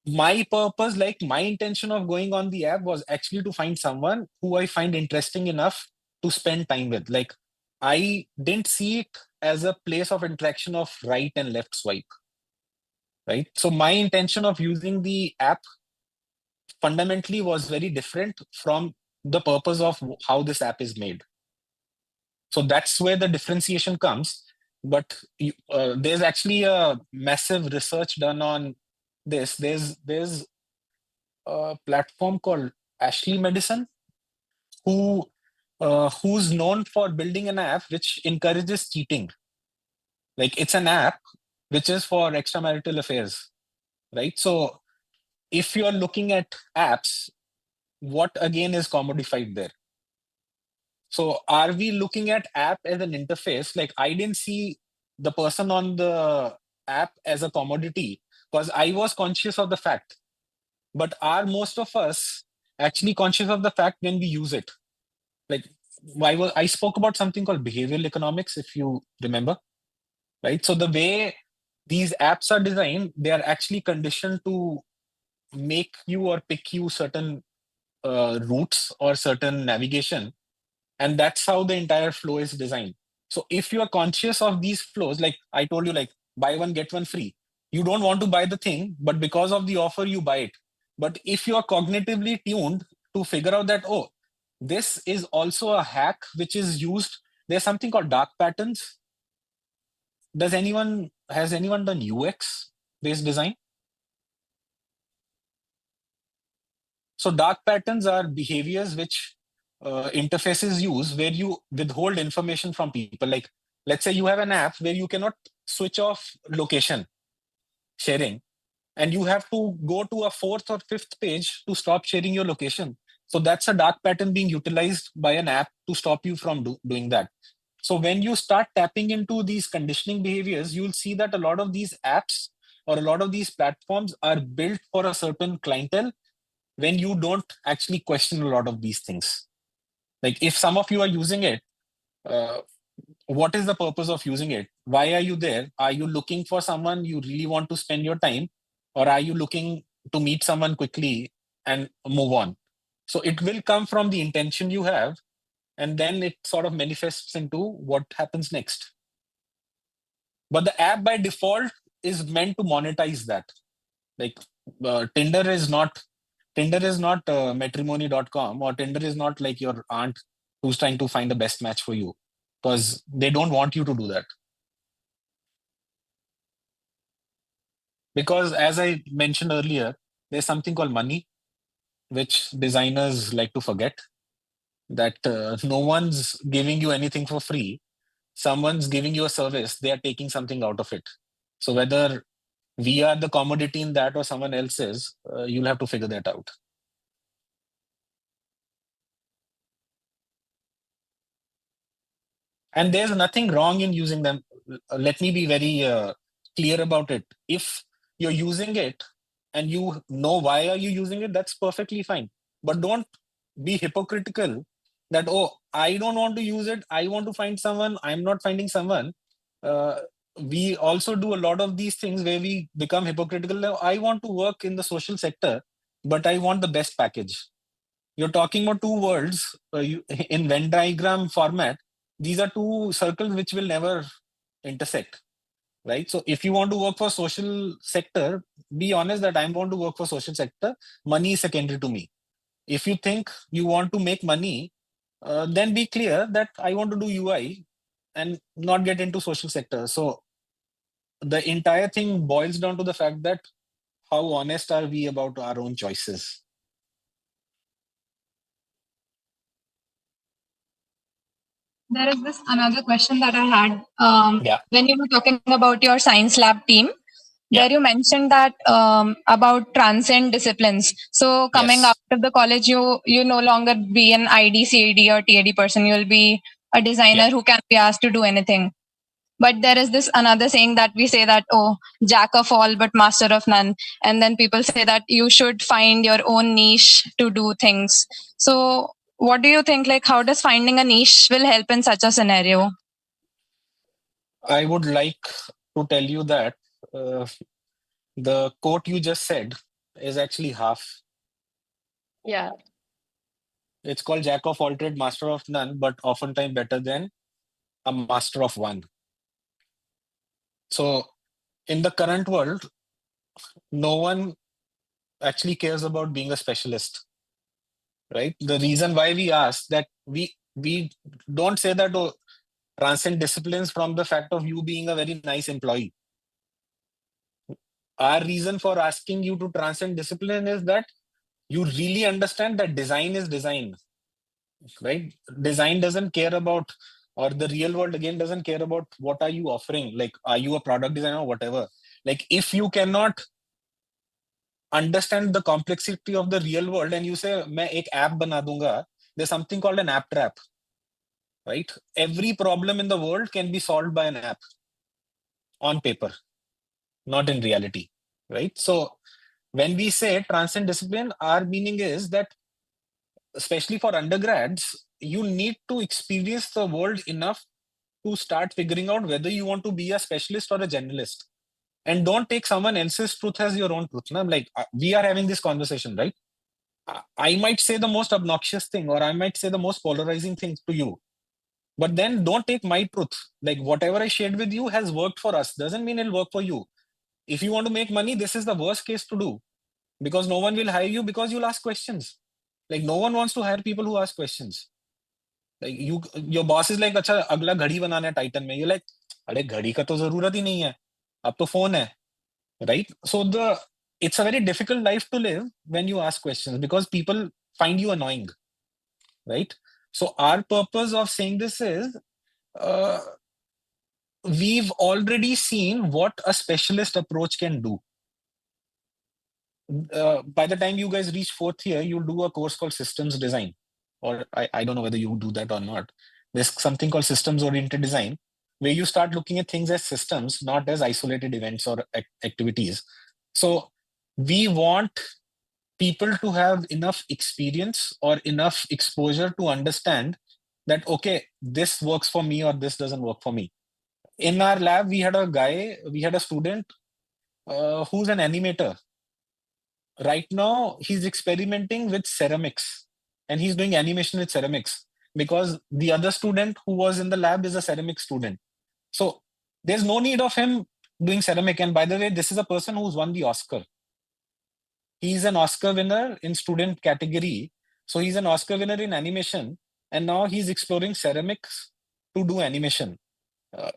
my purpose, like my intention of going on the app was actually to find someone who I find interesting enough to spend time with. Like, I didn't see it as a place of interaction of right and left swipe, right? So my intention of using the app fundamentally was very different from the purpose of how this app is made. So that's where the differentiation comes. But there's actually a massive research done on this. There's a platform called Ashley Medicine, who's known for building an app which encourages cheating. Like, it's an app which is for extramarital affairs, right? So if you're looking at apps, what again is commodified there? So are we looking at app as an interface? Like, I didn't see the person on the app as a commodity because I was conscious of the fact. But are most of us actually conscious of the fact when we use it? Like, I spoke about something called behavioral economics, if you remember, right? So the way these apps are designed, they are actually conditioned to make you or pick you certain routes or certain navigation. And that's how the entire flow is designed. So if you are conscious of these flows, like I told you, like buy one, get one free. You don't want to buy the thing, but because of the offer, you buy it. But if you are cognitively tuned to figure out that, oh, this is also a hack which is used, there's something called dark patterns. Has anyone done UX based design? So dark patterns are behaviors which interfaces use where you withhold information from people. Like, let's say you have an app where you cannot switch off location sharing, and you have to go to a fourth or fifth page to stop sharing your location. So that's a dark pattern being utilized by an app to stop you from doing that. So when you start tapping into these conditioning behaviors, you'll see that a lot of these apps or a lot of these platforms are built for a certain clientele when you don't actually question a lot of these things. Like if some of you are using it, uh, what is the purpose of using it? Why are you there? Are you looking for someone you really want to spend your time? Or are you looking to meet someone quickly and move on? So it will come from the intention you have, and then it sort of manifests into what happens next. But the app by default is meant to monetize that. Like Tinder is not matrimony.com, or Tinder is not like your aunt who's trying to find the best match for you, because they don't want you to do that. Because as I mentioned earlier, there's something called money, which designers like to forget, that no one's giving you anything for free. Someone's giving you a service, they are taking something out of it. So whether we are the commodity in that or someone else is, you'll have to figure that out. And there's nothing wrong in using them. Let me be very clear about it. If you're using it and you know why are you using it, that's perfectly fine. But don't be hypocritical that, oh, I don't want to use it, I want to find someone, I'm not finding someone. We also do a lot of these things where we become hypocritical. Now, I want to work in the social sector, but I want the best package. You're talking about two worlds in Venn diagram format. These are two circles which will never intersect, right? So if you want to work for social sector, be honest that I want to work for social sector. Money is secondary to me. If you think you want to make money, then be clear that I want to do UI and not get into social sector. So the entire thing boils down to the fact that how honest are we about our own choices? There is this another question that I had. Yeah. When you were talking about your science lab team, Yeah. there you mentioned that about transcend disciplines. So coming Yes. out of the college, you no longer be an ID, CAD or TAD person. You'll be a designer Yeah. who can be asked to do anything. But there is this another saying that we say that, oh, jack of all but master of none. And then people say that you should find your own niche to do things. So what do you think? Like, how does finding a niche will help in such a scenario? I would like to tell you that the quote you just said is actually half. Yeah. It's called jack of all trade, master of none, but oftentimes better than a master of one. So in the current world, no one actually cares about being a specialist, right? The reason why we ask that we don't say that, oh, transcend disciplines from the fact of you being a very nice employee. Our reason for asking you to transcend discipline is that you really understand that design is design, right? Design doesn't care about, or the real world again doesn't care about what are you offering. Like, are you a product designer or whatever? Like, if you cannot understand the complexity of the real world and you say, "Main ek app bana dunga," there's something called an app trap, right? Every problem in the world can be solved by an app on paper, not in reality, right? So when we say transcend discipline, our meaning is that, especially for undergrads, you need to experience the world enough to start figuring out whether you want to be a specialist or a generalist. And don't take someone else's truth as your own truth. No? Like, we are having this conversation, right? I might say the most obnoxious thing, or I might say the most polarizing thing to you. But then don't take my truth. Like, whatever I shared with you has worked for us, doesn't mean it'll work for you. If you want to make money, this is the worst case to do, because no one will hire you because you'll ask questions. Like no one wants to hire people who ask questions. Like your boss is like, अच्छा अगला घड़ी बनाना है Titan में. You're like, अरे घड़ी का तो जरूरत ही नहीं है, अब तो फोन है, right? So it's a very difficult life to live when you ask questions because people find you annoying, right? So our purpose of saying this is, we've already seen what a specialist approach can do. By the time you guys reach fourth year, you'll do a course called systems design, or I don't know whether you do that or not. There's something called systems oriented design, where you start looking at things as systems, not as isolated events or activities. So we want people to have enough experience or enough exposure to understand that, okay, this works for me or this doesn't work for me. In our lab, we had a student who's an animator. Right now, he's experimenting with ceramics and he's doing animation with ceramics because the other student who was in the lab is a ceramic student. So there's no need of him doing ceramic. And by the way, this is a person who's won the Oscar. He's an Oscar winner in student category. So he's an Oscar winner in animation. And now he's exploring ceramics to do animation.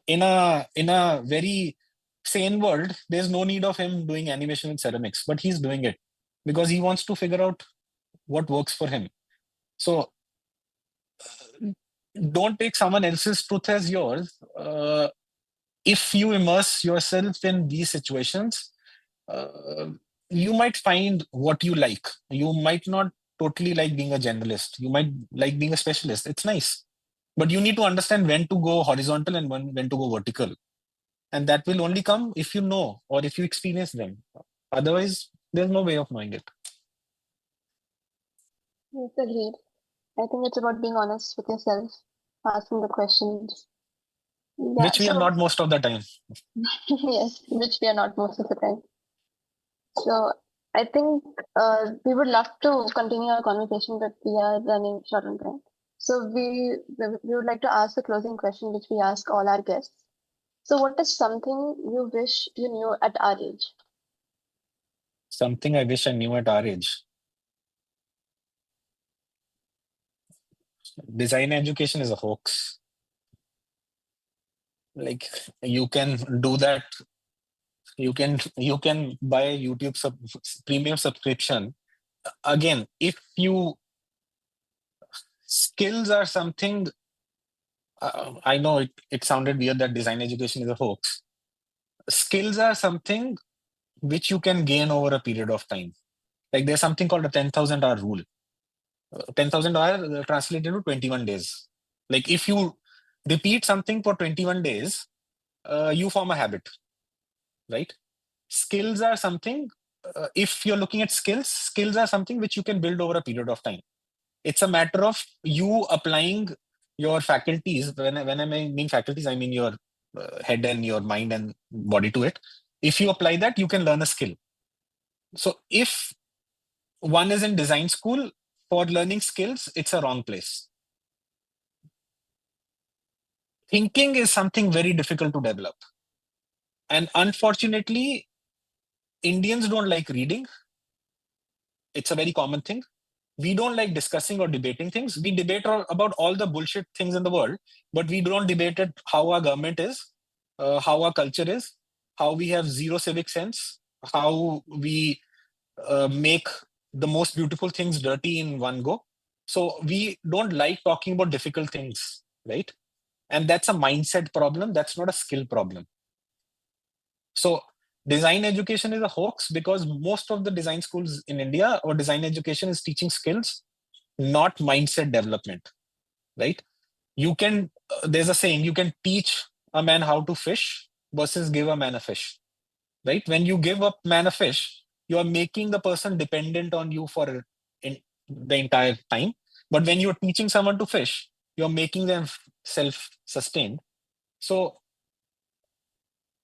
In a very sane world, there's no need of him doing animation with ceramics, but he's doing it because he wants to figure out what works for him. So don't take someone else's truth as yours. If you immerse yourself in these situations, you might find what you like. You might not totally like being a generalist. You might like being a specialist. It's nice. But you need to understand when to go horizontal and when to go vertical. And that will only come if you know or if you experience them. Otherwise, there's no way of knowing it. Yes, agreed. I think it's about being honest with yourself, asking the questions. Yeah, Which we are not most of the time. Yes, which we are not most of the time. So I think we would love to continue our conversation, but we are running short on time. So we would like to ask the closing question, which we ask all our guests. So what is something you wish you knew at our age? Something I wish I knew at our age. Design education is a hoax. Like you can do that. You can buy a YouTube premium subscription. Again, if you skills are something, I know it sounded weird that design education is a hoax. Skills are something which you can gain over a period of time. Like there's something called a 10,000 hour rule. 10,000 hour translated to 21 days. Like if you repeat something for 21 days, you form a habit, right? Skills are something, if you're looking at skills are something which you can build over a period of time. It's a matter of you applying your faculties. When I mean faculties, I mean your head and your mind and body to it. If you apply that, you can learn a skill. So if one is in design school for learning skills, it's a wrong place. Thinking is something very difficult to develop. And unfortunately, Indians don't like reading. It's a very common thing. We don't like discussing or debating things. We debate about all the bullshit things in the world, but we don't debate it how our government is, how our culture is, how we have zero civic sense, how we make the most beautiful things dirty in one go. So we don't like talking about difficult things, right? And that's a mindset problem. That's not a skill problem. So design education is a hoax because most of the design schools in India or design education is teaching skills, not mindset development, right? You can, there's a saying, you can teach a man how to fish versus give a man a fish, right? When you give a man a fish, you are making the person dependent on you for the entire time. But when you're teaching someone to fish, you're making them self-sustained. So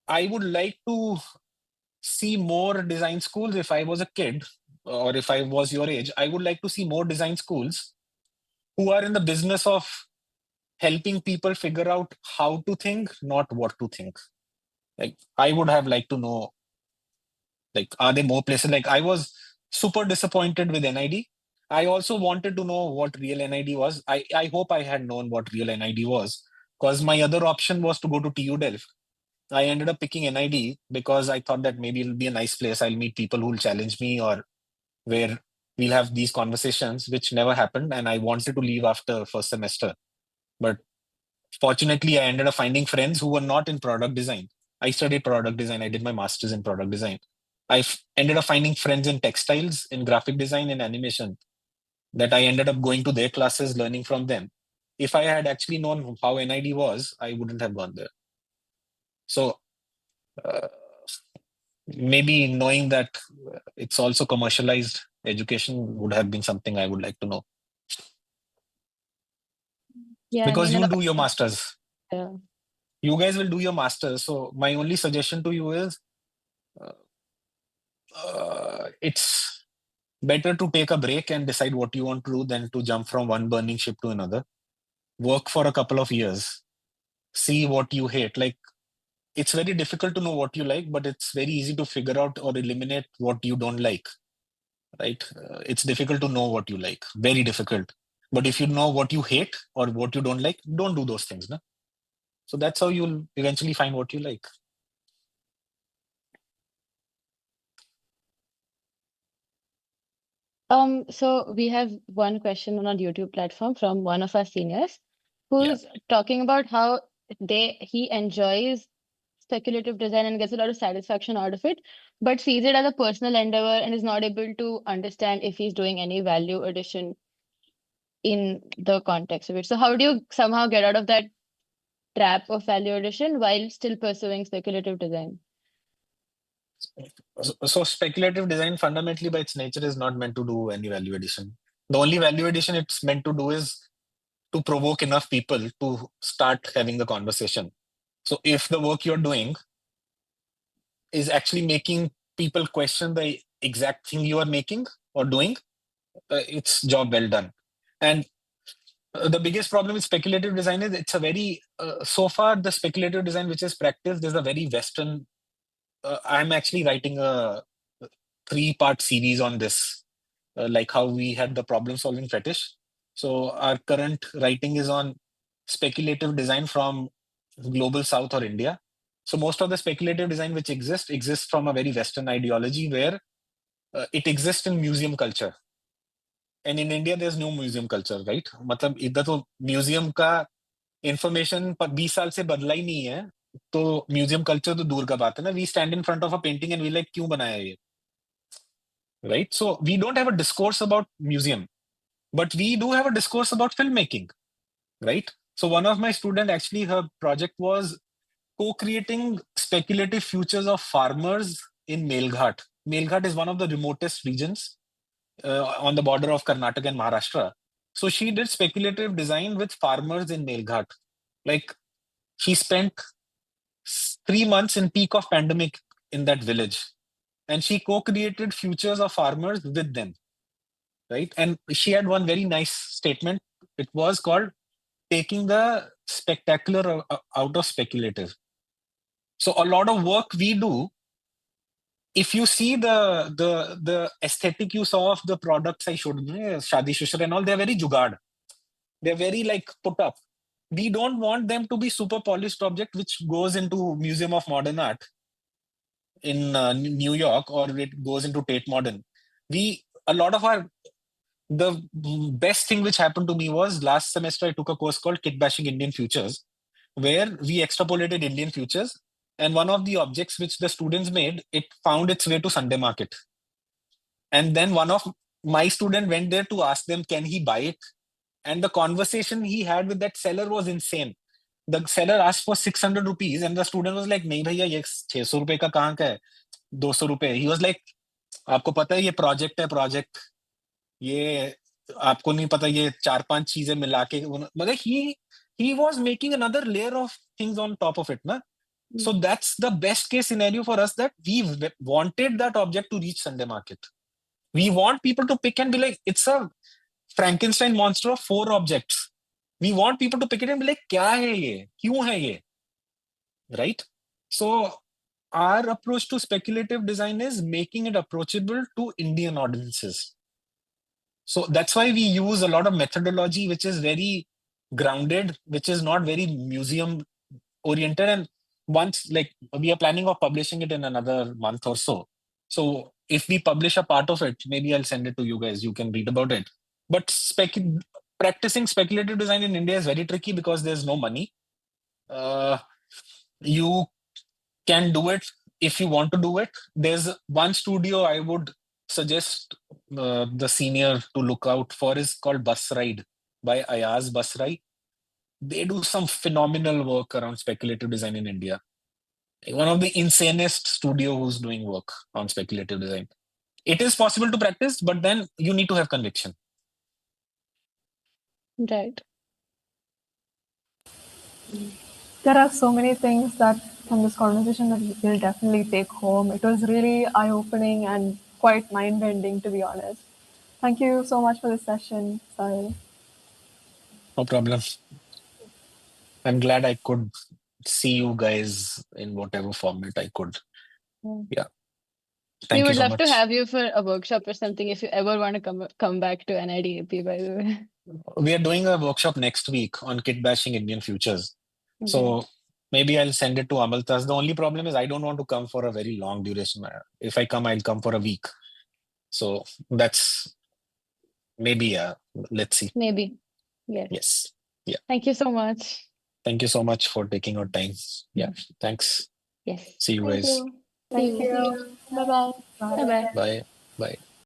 I would like to see more design schools. If I was a kid or if I was your age, I would like to see more design schools who are in the business of helping people figure out how to think, not what to think. Like I would have liked to know Like, are there more places? Like, I was super disappointed with NID. I also wanted to know what real NID was. I hope I had known what real NID was, because my other option was to go to TU Delft. I ended up picking NID because I thought that maybe it'll be a nice place. I'll meet people who will challenge me, or where we'll have these conversations, which never happened. And I wanted to leave after first semester. But fortunately, I ended up finding friends who were not in product design. I studied product design. I did my master's in product design. Ended up finding friends in textiles, in graphic design, in animation, that I ended up going to their classes, learning from them. If I had actually known how NID was, I wouldn't have gone there. So uh, maybe knowing that it's also commercialized education would have been something I would like to know. Yeah, Because I mean, you'll do your masters. yeah. You guys will do your masters. So my only suggestion to you is it's better to take a break and decide what you want to do than to jump from one burning ship to another. Work for a couple of years. See what you hate. Like, it's very difficult to know what you like, but it's very easy to figure out or eliminate what you don't like, right? It's difficult to know what you like. Very difficult. But if you know what you hate or what you don't like, don't do those things. No? So that's how you'll eventually find what you like. So we have one question on our YouTube platform from one of our seniors who's talking about how he enjoys speculative design and gets a lot of satisfaction out of it, but sees it as a personal endeavor and is not able to understand if he's doing any value addition in the context of it. So how do you somehow get out of that trap of value addition while still pursuing speculative design? So speculative design fundamentally by its nature is not meant to do any value addition. The only value addition it's meant to do is to provoke enough people to start having the conversation. So if the work you're doing is actually making people question the exact thing you are making or doing, it's job well done. And the biggest problem with speculative design is it's a very, so far the speculative design which is practiced is a very Western. I'm actually writing a 3-part series on this, like how we had the problem solving fetish. So our current writing is on speculative design from global South or India. So most of the speculative design which exists from a very Western ideology where it exists in museum culture. And in India, there's no museum culture, right? मतलब इधर तो museum का information 20 साल से बदला ही नहीं है, तो museum culture तो दूर का बात है ना. We stand in front of a painting and we like क्यों बनाया ये, right? So we don't have a discourse about museum, but we do have a discourse about filmmaking, right? So one of my students actually, her project was co-creating speculative futures of farmers in Melghat. Melghat is one of the remotest regions on the border of Karnataka and Maharashtra. So she did speculative design with farmers in Melghat. Like, she spent 3 months in peak of pandemic in that village, and she co-created futures of farmers with them, right? And she had one very nice statement. It was called taking the spectacular out of speculative. So a lot of work we do, if you see the aesthetic you saw of the products I showed, Shadi Shushar and all, they're very jugad. They're very like put up. We don't want them to be super polished object which goes into Museum of Modern Art in New York, or it goes into Tate Modern. The best thing which happened to me was last semester I took a course called Kit Bashing Indian Futures, where we extrapolated Indian futures. And one of the objects which the students made, it found its way to Sunday market. And then one of my student went there to ask them, can he buy it? And the conversation he had with that seller was insane. The seller asked for 600 rupees and the student was like, nahi bhaiya, ye 600 rupees ka kahan ka hai? 200 rupees. He was like, आपको पता है ये project है, project ये आपको नहीं पता, ये 4-5 चीजें मिला के, मतलब he was making another layer of things on top of it, na? So that's the best case scenario for us, that we wanted that object to reach Sunday market. We want people to pick and be like, it's a Frankenstein monster of 4 objects. We want people to pick it and be like, kya hai ye? Kyun hai ye? Right? So our approach to speculative design is making it approachable to Indian audiences. So that's why we use a lot of methodology which is very grounded, which is not very museum oriented. And once, like, we are planning of publishing it in another month or so. So if we publish a part of it, maybe I'll send it to you guys. You can read about it. But practicing speculative design in India is very tricky because there's no money. You can do it if you want to do it. There's one studio I would suggest the senior to look out for is called Bus Ride by Ayaz Basrai. They do some phenomenal work around speculative design in India. One of the insanest studio who's doing work on speculative design. It is possible to practice, but then you need to have conviction. Right. There are so many things that from this conversation that we'll definitely take home. It was really eye-opening and quite mind-bending, to be honest. Thank you so much for this session, Sahil. No problem. I'm glad I could see you guys in whatever format I could. Yeah. Thank We you would so love much. to have you for a workshop or something if you ever want to come back to NIDAP, by the way. We are doing a workshop next week on kit bashing Indian futures. Okay. So maybe I'll send it to Amaltas. The only problem is I don't want to come for a very long duration. If I come, I'll come for a week. So that's maybe, let's see. Maybe. Yes. Yes. Yeah. Thank you so much. Thank you so much for taking your time. Yeah. Thanks. Yes. See you Thank guys. you. See you. Bye-bye. Bye-bye. Bye. Bye.